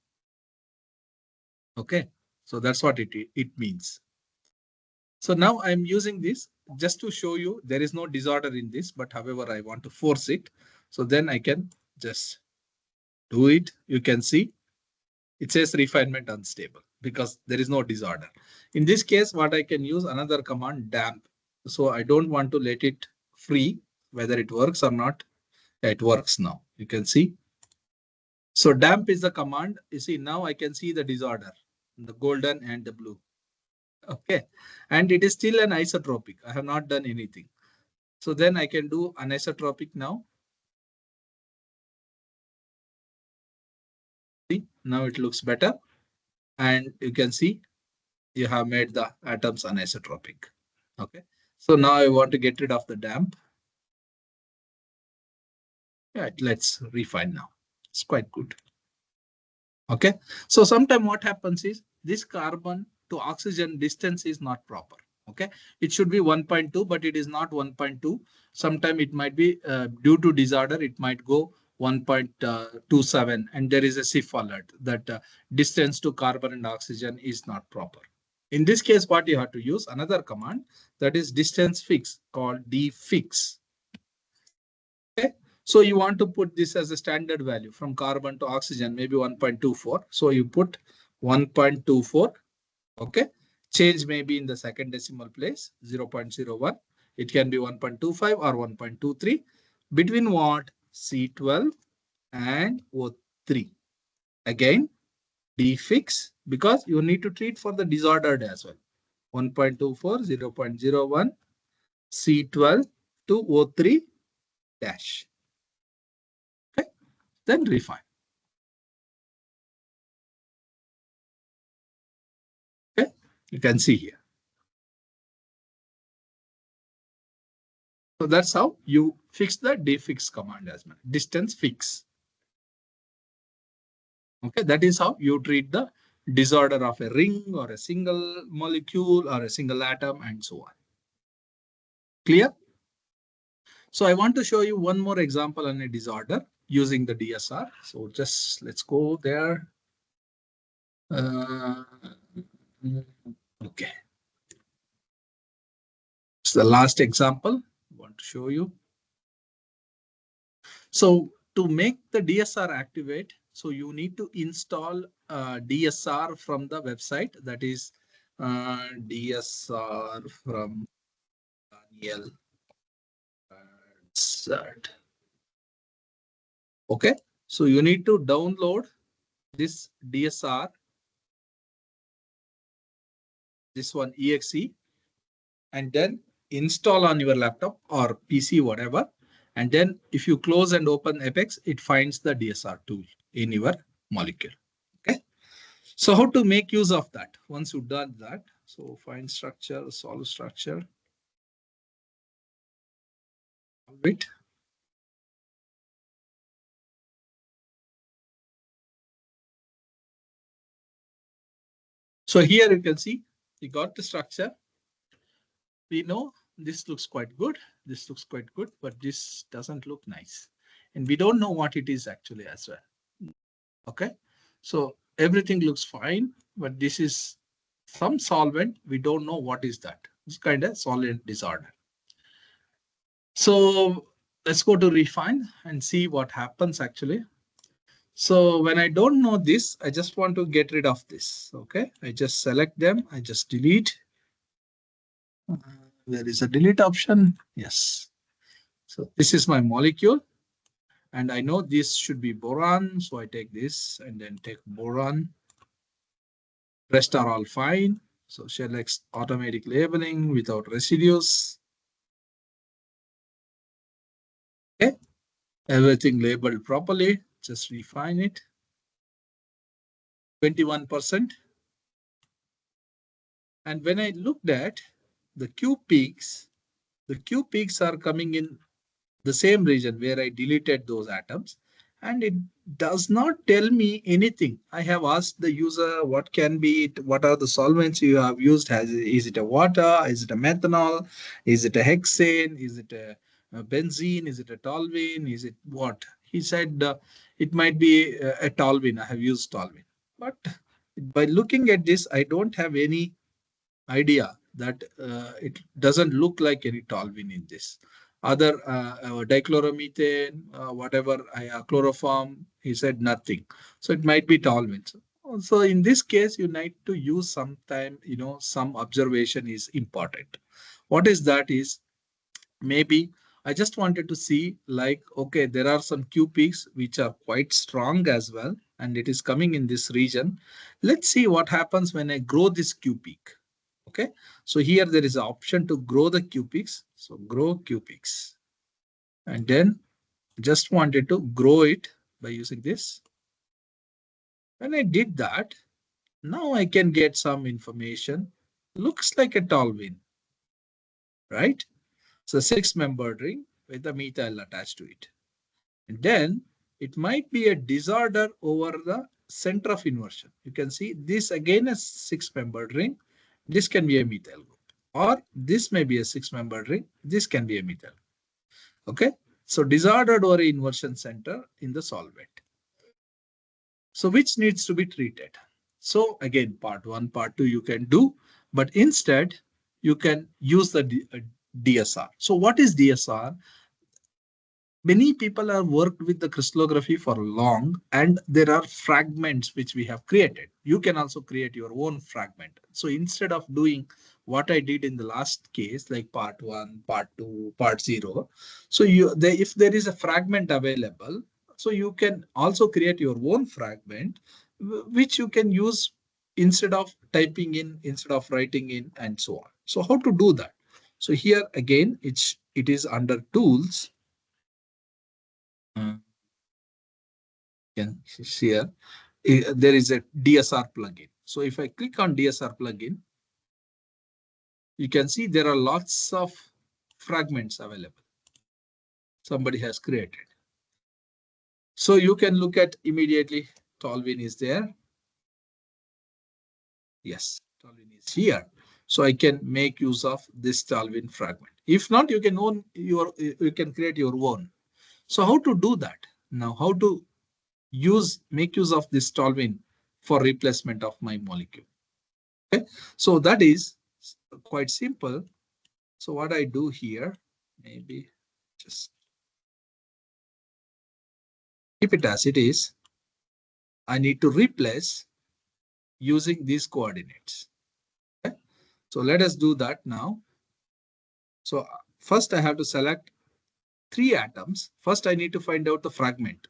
Okay, so that's what it means. So now I'm using this just to show you there is no disorder in this, but however, I want to force it. So then I can just do it. You can see it says refinement unstable because there is no disorder. In this case, what I can use another command damp. So I don't want to let it free, whether it works or not. It works now. You can see. So damp is the command. You see, now I can see the disorder, the golden and the blue. Okay. And it is still an isotropic. I have not done anything. So then I can do anisotropic now. See, now it looks better. And you can see you have made the atoms anisotropic. Okay. So now I want to get rid of the damp. Yeah, let's refine now. It's quite good. Okay. So sometime what happens is this carbon to oxygen distance is not proper. Okay. It should be 1.2, but it is not 1.2. Sometime it might be due to disorder, it might go 1.27, and there is a SIF alert that distance to carbon and oxygen is not proper. In this case, what you have to use another command, that is distance fix, called dfix. Okay. So you want to put this as a standard value from carbon to oxygen, maybe 1.24. So you put 1.24. Okay. Change maybe in the second decimal place, 0.01. It can be 1.25 or 1.23. Between what? C12 and O3. Again, defix, because you need to treat for the disordered as well. 1.24, 0.01, C12 to O3 dash. Okay. Then refine. Okay. You can see here. So that's how you fix the defix command as well. Distance fix. Okay. That is how you treat the disorder of a ring or a single molecule or a single atom and so on. Clear? So I want to show you one more example on a disorder using the DSR. So just let's go there. Okay. It's the last example I want to show you. So to make the DSR activate, so you need to install DSR from the website, that is DSR from Daniel. Okay, so you need to download this DSR, this one exe, and then install on your laptop or PC, whatever. And then if you close and open Apex, it finds the DSR tool in your molecule. Okay. So how to make use of that? Once you've done that, so find structure, solve structure. Wait. So here you can see you got the structure. We know this looks quite good. This looks quite good, but this doesn't look nice. and we don't know what it is actually as well. Okay, so everything looks fine, but this is some solvent. We don't know what is that. It's kind of solvent disorder. So let's go to refine and see what happens actually. So when I don't know this, I just want to get rid of this. Okay, I just select them. I just delete. There is a delete option. Yes. So this is my molecule. And I know this should be boron. So I take this and then take boron. Rest are all fine. So select automatic labeling without residues. Okay. Everything labeled properly. Just refine it. 21%. And when I looked at the Q peaks are coming in the same region where I deleted those atoms, and it does not tell me anything. I have asked the user what can be it, what are the solvents you have used? Is it a water? Is it a methanol? Is it a hexane? Is it a benzene? Is it a toluene? Is it what? He said it might be a toluene. I have used toluene. But by looking at this, I don't have any idea that it doesn't look like any toluene in this. Other dichloromethane, whatever, chloroform, he said nothing. So it might be toluene. So in this case, you need to use sometime, some observation is important. What is that is, maybe I just wanted to see like, okay, there are some Q peaks which are quite strong as well, and it is coming in this region. Let's see what happens when I grow this Q peak. Okay, so here there is an option to grow the Q peaks. So grow Q peaks. And then just wanted to grow it by using this. When I did that, now I can get some information. Looks like a toluene, right? So 6-membered ring with a methyl attached to it. And then it might be a disorder over the center of inversion. You can see this again is 6-membered ring. This can be a methyl group. Or this may be a 6-membered ring. This can be a methyl. Okay. So disordered over inversion center in the solvent. So which needs to be treated? So again, part 1, part 2 you can do, but instead you can use the DSR. So what is DSR? Many people have worked with the crystallography for long, and there are fragments which we have created. You can also create your own fragment. So instead of doing what I did in the last case, like part 1, part 2, part 0, so if there is a fragment available, so you can also create your own fragment, which you can use instead of typing in, instead of writing in, and so on. So how to do that? So here again, it is under tools. Can see here, there is a DSR plugin. So if I click on DSR plugin, you can see there are lots of fragments available. Somebody has created. So you can look at immediately, toluene is there. Yes, toluene is here. So I can make use of this toluene fragment. If not, you can create your own. So how to do that? Now, how to make use of this toluene for replacement of my molecule? Okay, so that is quite simple. So what I do here, maybe just keep it as it is. I need to replace using these coordinates. Okay, so let us do that now. So first I have to select 3 atoms. First I need to find out the fragment.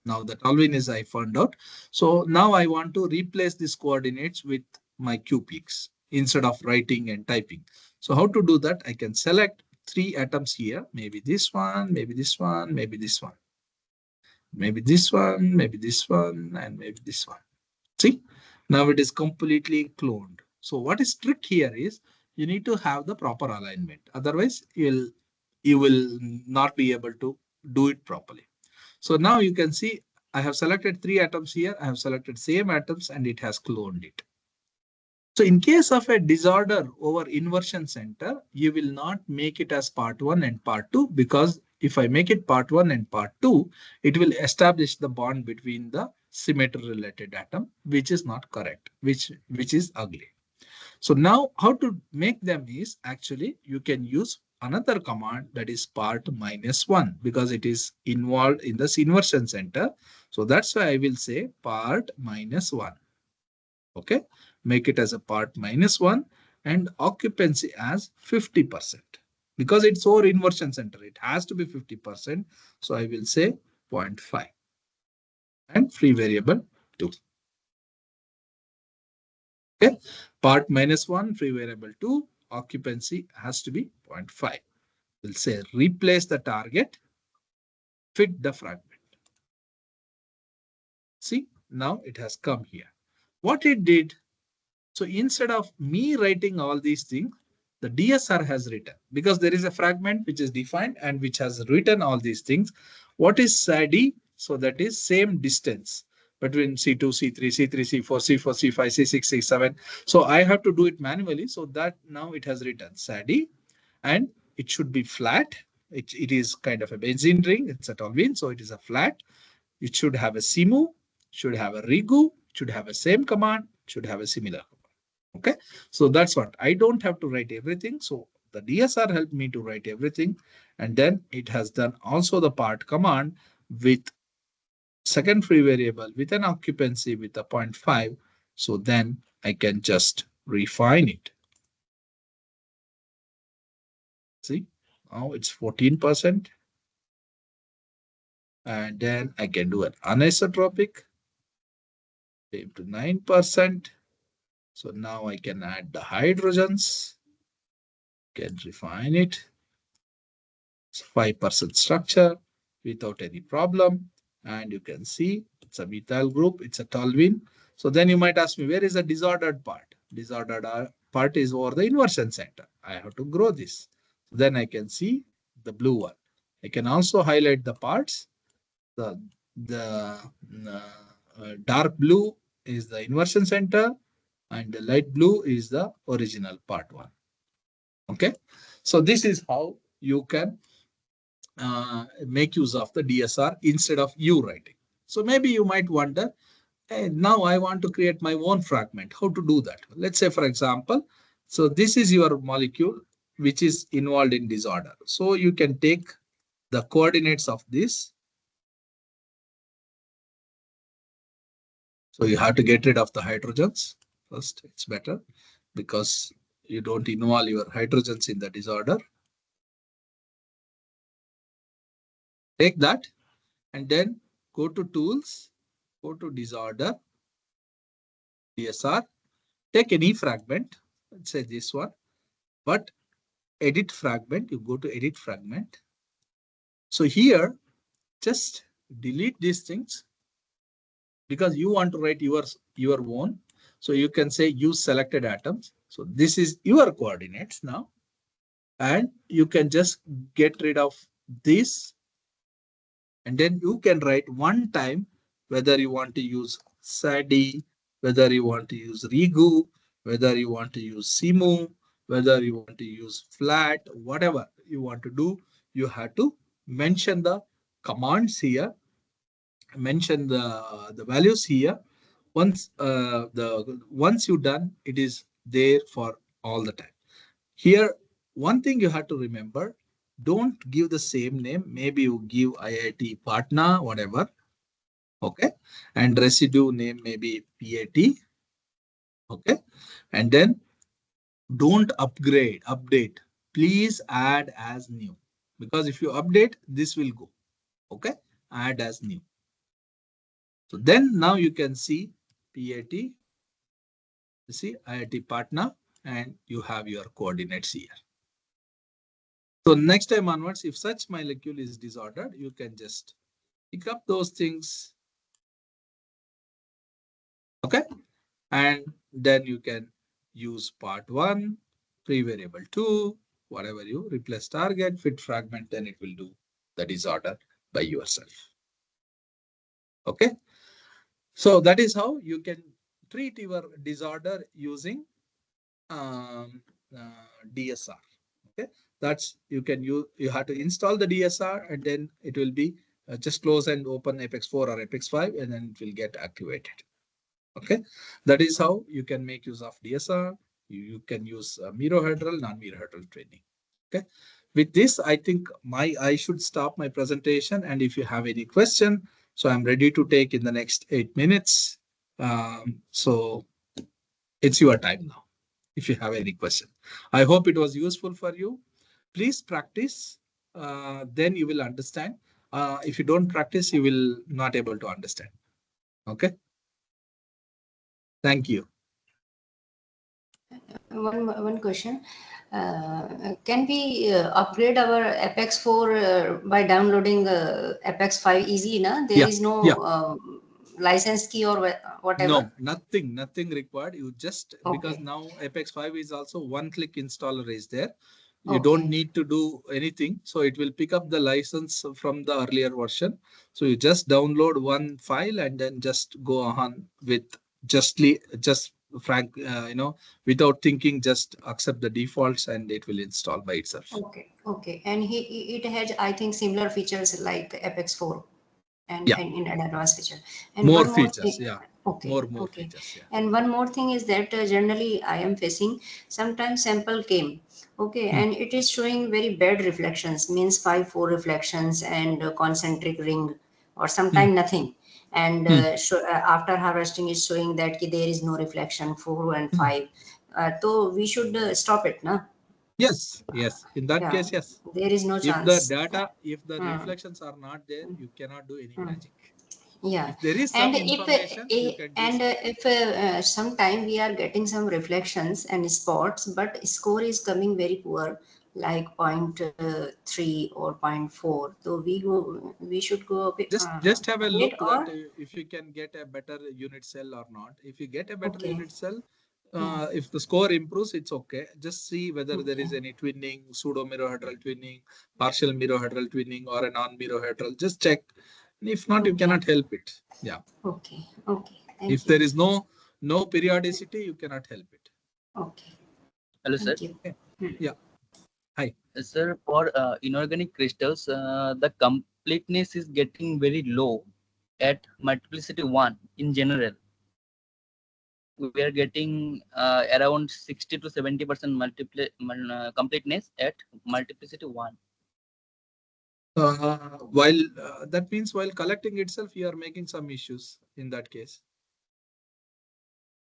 Now the toluene is I found out. So now I want to replace these coordinates with my Q peaks instead of writing and typing. So how to do that? I can select 3 atoms here. Maybe this one, maybe this one, maybe this one. Maybe this one, maybe this one, and maybe this one. See, now it is completely cloned. So what is trick here is you need to have the proper alignment. Otherwise, you will not be able to do it properly. So now you can see I have selected 3 atoms here. I have selected same atoms and it has cloned it. So in case of a disorder over inversion center, you will not make it as part 1 and part 2 because if I make it part 1 and part 2, it will establish the bond between the symmetry related atom, which is not correct, which is ugly. So now how to make them is actually you can use another command, that is part -1, because it is involved in this inversion center. So that's why I will say part -1. Okay, make it as a part -1 and occupancy as 50%. Because it's over inversion center, it has to be 50%. So I will say 0.5 and free variable 2. Okay, part -1, free variable 2, occupancy has to be 0.5. We'll say replace the target, fit the fragment. See, now it has come here. What it did, so instead of me writing all these things, the DSR has written, because there is a fragment which is defined and which has written all these things. What is SAID? So that is same distance between C2, C3, C3, C4, C4, C5, C6, C7. So I have to do it manually. So that now it has written SAID and it should be flat. It is kind of a benzene ring. It's a toluene, so it is a flat. It should have a SIMU, should have a RIGU, should have a same command, should have a similar command. Okay, so that's what I don't have to write everything. So the DSR helped me to write everything, and then it has done also the part command with second free variable with an occupancy with a 0.5. So then I can just refine it. See, now it's 14%. And then I can do an anisotropic, same to 9%. So now I can add the hydrogens, can refine it. It's 5% structure without any problem. And you can see it's a methyl group, it's a toluene. So then you might ask me, where is the disordered part? Disordered part is over the inversion center. I have to grow this. Then I can see the blue one. I can also highlight the parts. The dark blue is the inversion center and the light blue is the original part 1. Okay, so this is how you can make use of the DSR instead of you writing. So maybe you might wonder, hey, now I want to create my own fragment. How to do that? Let's say, for example, so this is your molecule which is involved in disorder. So you can take the coordinates of this. So you have to get rid of the hydrogens first. It's better because you don't involve your hydrogens in the disorder. Take that and then go to tools, go to disorder, DSR, take any fragment, let's say this one, but edit fragment, you go to edit fragment. So here, just delete these things because you want to write your own. So you can say use selected atoms. So this is your coordinates now. And you can just get rid of this. And then you can write one time whether you want to use SADI, whether you want to use RIGU, whether you want to use SIMU, whether you want to use flat, whatever you want to do, you have to mention the commands here, mention the values here. Once you done, it is there for all the time. Here, one thing you have to remember, don't give the same name. Maybe you give IIT Patna, whatever. Okay. And residue name maybe PAT. Okay. And then don't update. Please add as new. Because if you update, this will go. Okay. Add as new. So then now you can see PAT. You see IIT Patna and you have your coordinates here. So next time onwards, if such molecule is disordered, you can just pick up those things. Okay. And then you can use part 1, free variable 2, whatever you replace target, fit fragment, then it will do the disorder by yourself. Okay. So that is how you can treat your disorder using DSR. Okay, that's you can use. You have to install the DSR, and then it will be just close and open Apex 4 or Apex 5, and then it will get activated. Okay, that is how you can make use of DSR. You can use mirror-hydral, non-mirror-hydral training. Okay, with this, I think I should stop my presentation. And if you have any question, so I'm ready to take in the next 8 minutes. So it's your time now. If you have any question, I hope it was useful for you. Please practice. Then you will understand. If you don't practice, you will not able to understand. Okay. Thank you. One question. Can we upgrade our Apex 4 by downloading Apex 5 easy? Na? There is no license key or whatever? No, nothing required. You just, because now Apex 5 is also one-click installer is there. You don't need to do anything. So it will pick up the license from the earlier version. So you just download one file and then just go on with just frank, without thinking, just accept the defaults and it will install by itself. Okay. And it has, I think, similar features like Apex 4 and in an advanced feature. And more one more features, thing, more features. Yeah. And one more thing is that generally I am facing sometimes sample came, and it is showing very bad reflections, means 5-4 reflections and concentric ring, or sometimes nothing. And after harvesting is showing that there is no reflection 4 and 5. So we should stop it, na? Yes. In that case, yes. There is no If the chance. data, if the reflections are not there, you cannot do any magic. Yeah, If there is some and information, you can do something. if sometime we are getting some reflections and spots, but score is coming very poor, like 0.3 or 0.4. So we should go Just have a ahead, look that or if you can get a better unit cell or not. If you get a better okay, unit cell, if the score improves, it's okay. Just see whether there is any twinning, pseudo mirror-hydral twinning, partial mirror-hydral twinning, or a non-mirror-hydral. Just check. If not, you cannot help it. Yeah. Okay. Thank If you. there is no periodicity, you cannot help it. Okay. Hello, sir. Thank you. Yeah. Hi. Sir, for inorganic crystals, the completeness is getting very low at multiplicity 1 in general. We are getting around 60 to 70% completeness at multiplicity 1. While that means while collecting itself, you are making some issues in that case.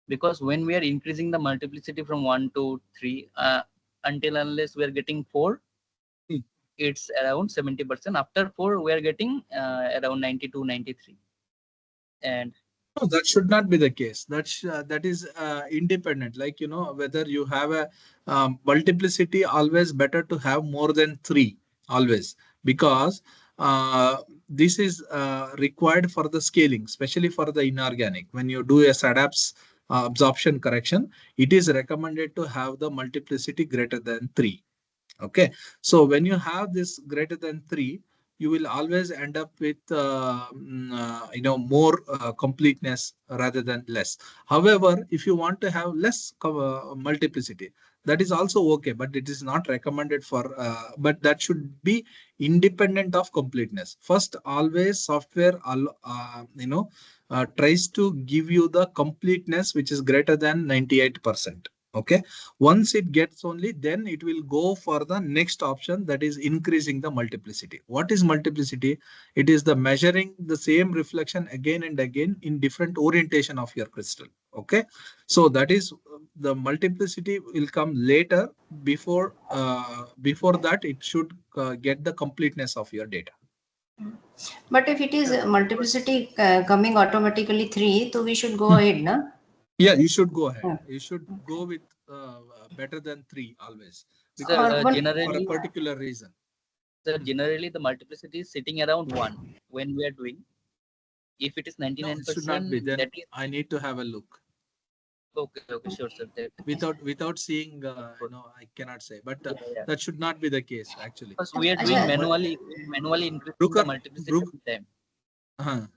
Because when we are increasing the multiplicity from 1 to 3, until unless we are getting 4, it's around 70%. After 4, we are getting around 92, 93. And no, that should not be the case. That is independent. Like, whether you have a multiplicity, always better to have more than 3 always, because this is required for the scaling, especially for the inorganic. When you do a SADAPS absorption correction, it is recommended to have the multiplicity greater than 3. Okay, so when you have this greater than 3, you will always end up with more completeness rather than less. However, if you want to have less multiplicity, that is also okay, but it is not recommended for. But that should be independent of completeness. First, always software tries to give you the completeness which is greater than 98%. Okay, once it gets only, then it will go for the next option, that is increasing the multiplicity. What is multiplicity? It is the measuring the same reflection again and again in different orientation of your crystal. Okay, so that is the multiplicity will come later. Before that, it should get the completeness of your data. But if it is multiplicity coming automatically 3, so we should go ahead, na? Yeah, you should go ahead. You should go with better than 3 always, because generally, for a particular reason. So generally, the multiplicity is sitting around 1 when we are doing. If it is 99%, no, it should not be. Then that is, I need to have a look. Okay, sure, sir. Without seeing, I cannot say. But Yeah. that should not be the case, actually. Because we are doing manually increasing the multiplicity every time.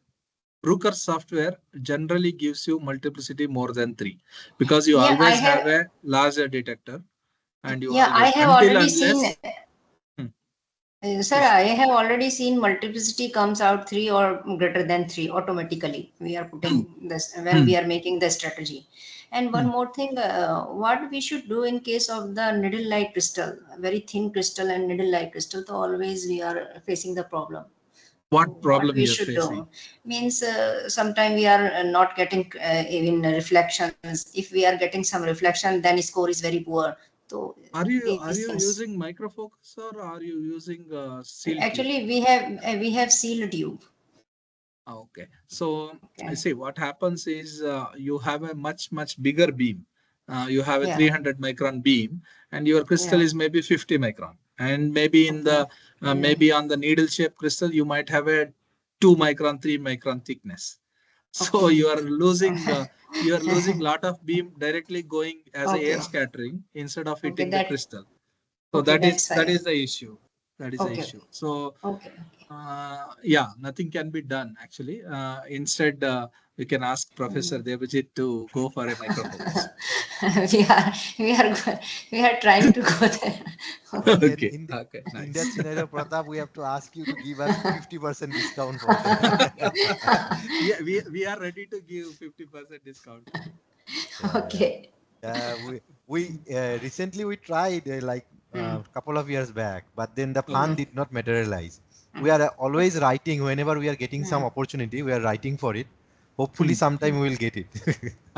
Brooker software generally gives you multiplicity more than 3, because you Yeah, always have a larger detector. and you Yeah, I always have until already seen. unless. Hmm, Sir, please. I have already seen multiplicity comes out 3 or greater than 3 automatically. We are putting this when Hmm, we are making the strategy. And one hmm. more thing, what we should do in case of the needle like crystal, very thin crystal and needle like crystal, so always we are facing the problem. What What problem we you're should facing? do means sometime we are not getting even reflections. If we are getting some reflection, then score is very poor. So Are these you things. using microfocus or are you using seal tube? Actually, we have sealed tube. Okay. So I Okay. see what happens is you have a much bigger beam. You have a Yeah. 300 micron beam, and your crystal Yeah. is maybe 50 micron. And maybe in Okay. the Yeah. maybe on the needle shaped crystal, you might have a 2 micron, 3 micron thickness. So Okay. you are losing lot of beam directly going as a air Okay. scattering instead of Okay. hitting the crystal. So Okay. That's that fine. is the issue. That is the Okay. issue. So Okay. yeah, nothing can be done actually. Instead, we can ask Professor Mm. Devajit to go for a microfocus. we are we are we are trying to go there. Okay. Then Okay, okay, in that nice. scenario, Pratap, we have to ask you to give us 50% discount for that. Yeah, we are ready to give 50% discount. Yeah, yeah. Okay. We recently we tried like Mm. a couple of years back, but then the fund Okay. Mm. did not materialize. We Mm. are always writing whenever we are getting some Mm. opportunity. We are writing for it. Hopefully, Hmm. sometime we will get it.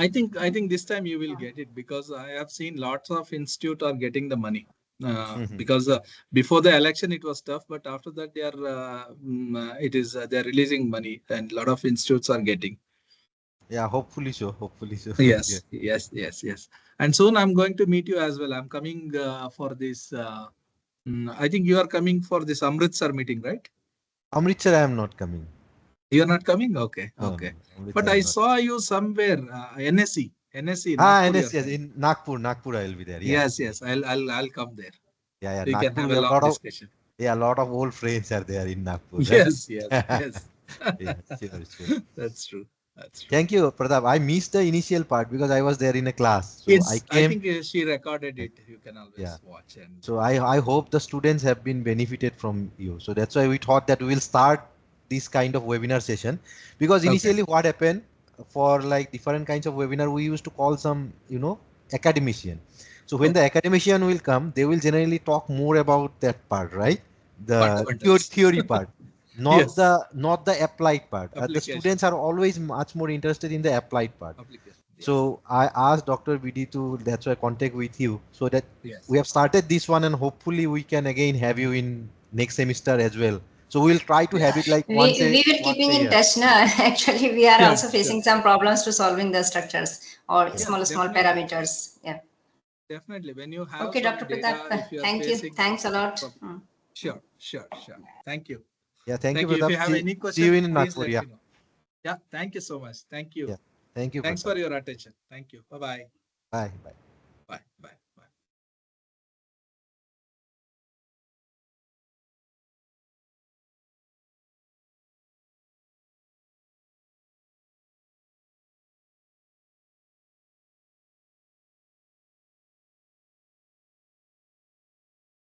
I think this time you will get it because I have seen lots of institute are getting the money. Mhm. Because before the election it was tough, but after that they are it is they are releasing money and a lot of institutes are getting. Yeah, hopefully so. Hopefully so. Yeah. Yes. And soon I'm going to meet you as well. I'm coming for this. I think you are coming for this Amritsar meeting, right? Amritsar, I am not coming. You're not coming? Okay, No, okay. no, Amritsar But I am I not. saw you somewhere, NSE, Ah, Nagpur. You're NS, yes, coming. in Nagpur, I will be there. Yeah, Yes. I'll come there. yeah, yeah. We can Nagpur, have we a have a long lot of, discussion. yeah, a lot of old friends are there in Nagpur, right? Yes. Yeah, sure. That's true. That's true. Thank you, Pratap. I missed the initial part because I was there in a class. So I I came, think she recorded it. You can yeah. always watch and. So I hope the students have been benefited from you. So that's why we thought that we will start this kind of webinar session because Okay. initially what happened for like different kinds of webinar, we used to call some, academician. So when the Okay. academician will come, they will generally talk more about that part, right? The Fundamentals. theory part, not Yes. the applied part. The Application. students are always much more interested in the applied part. Application. Yes. So I asked Dr. BD to that's why contact with you so that Yes. we have started this one and hopefully we can again have you in next semester as well. So we'll try to have it Yes. like We will once keeping a in year. touch now. Actually, we are Sure. also Sure. facing some problems to solving the structures or Yeah. Yeah. small Definitely. parameters. Yeah. Definitely. When you have Okay, some Dr. data, Pratap. if you are Thank you. facing Thanks a some lot. problem. Sure. Thank you. Yeah. Thank you, Thank you. If Pratap. you have any See you question, in please Nagpur. let Yeah. me know. Yeah. Thank you so much. Thank you. Yeah. Thank you, Thanks Pratap. for your attention. Thank you. Bye bye. Bye. Bye.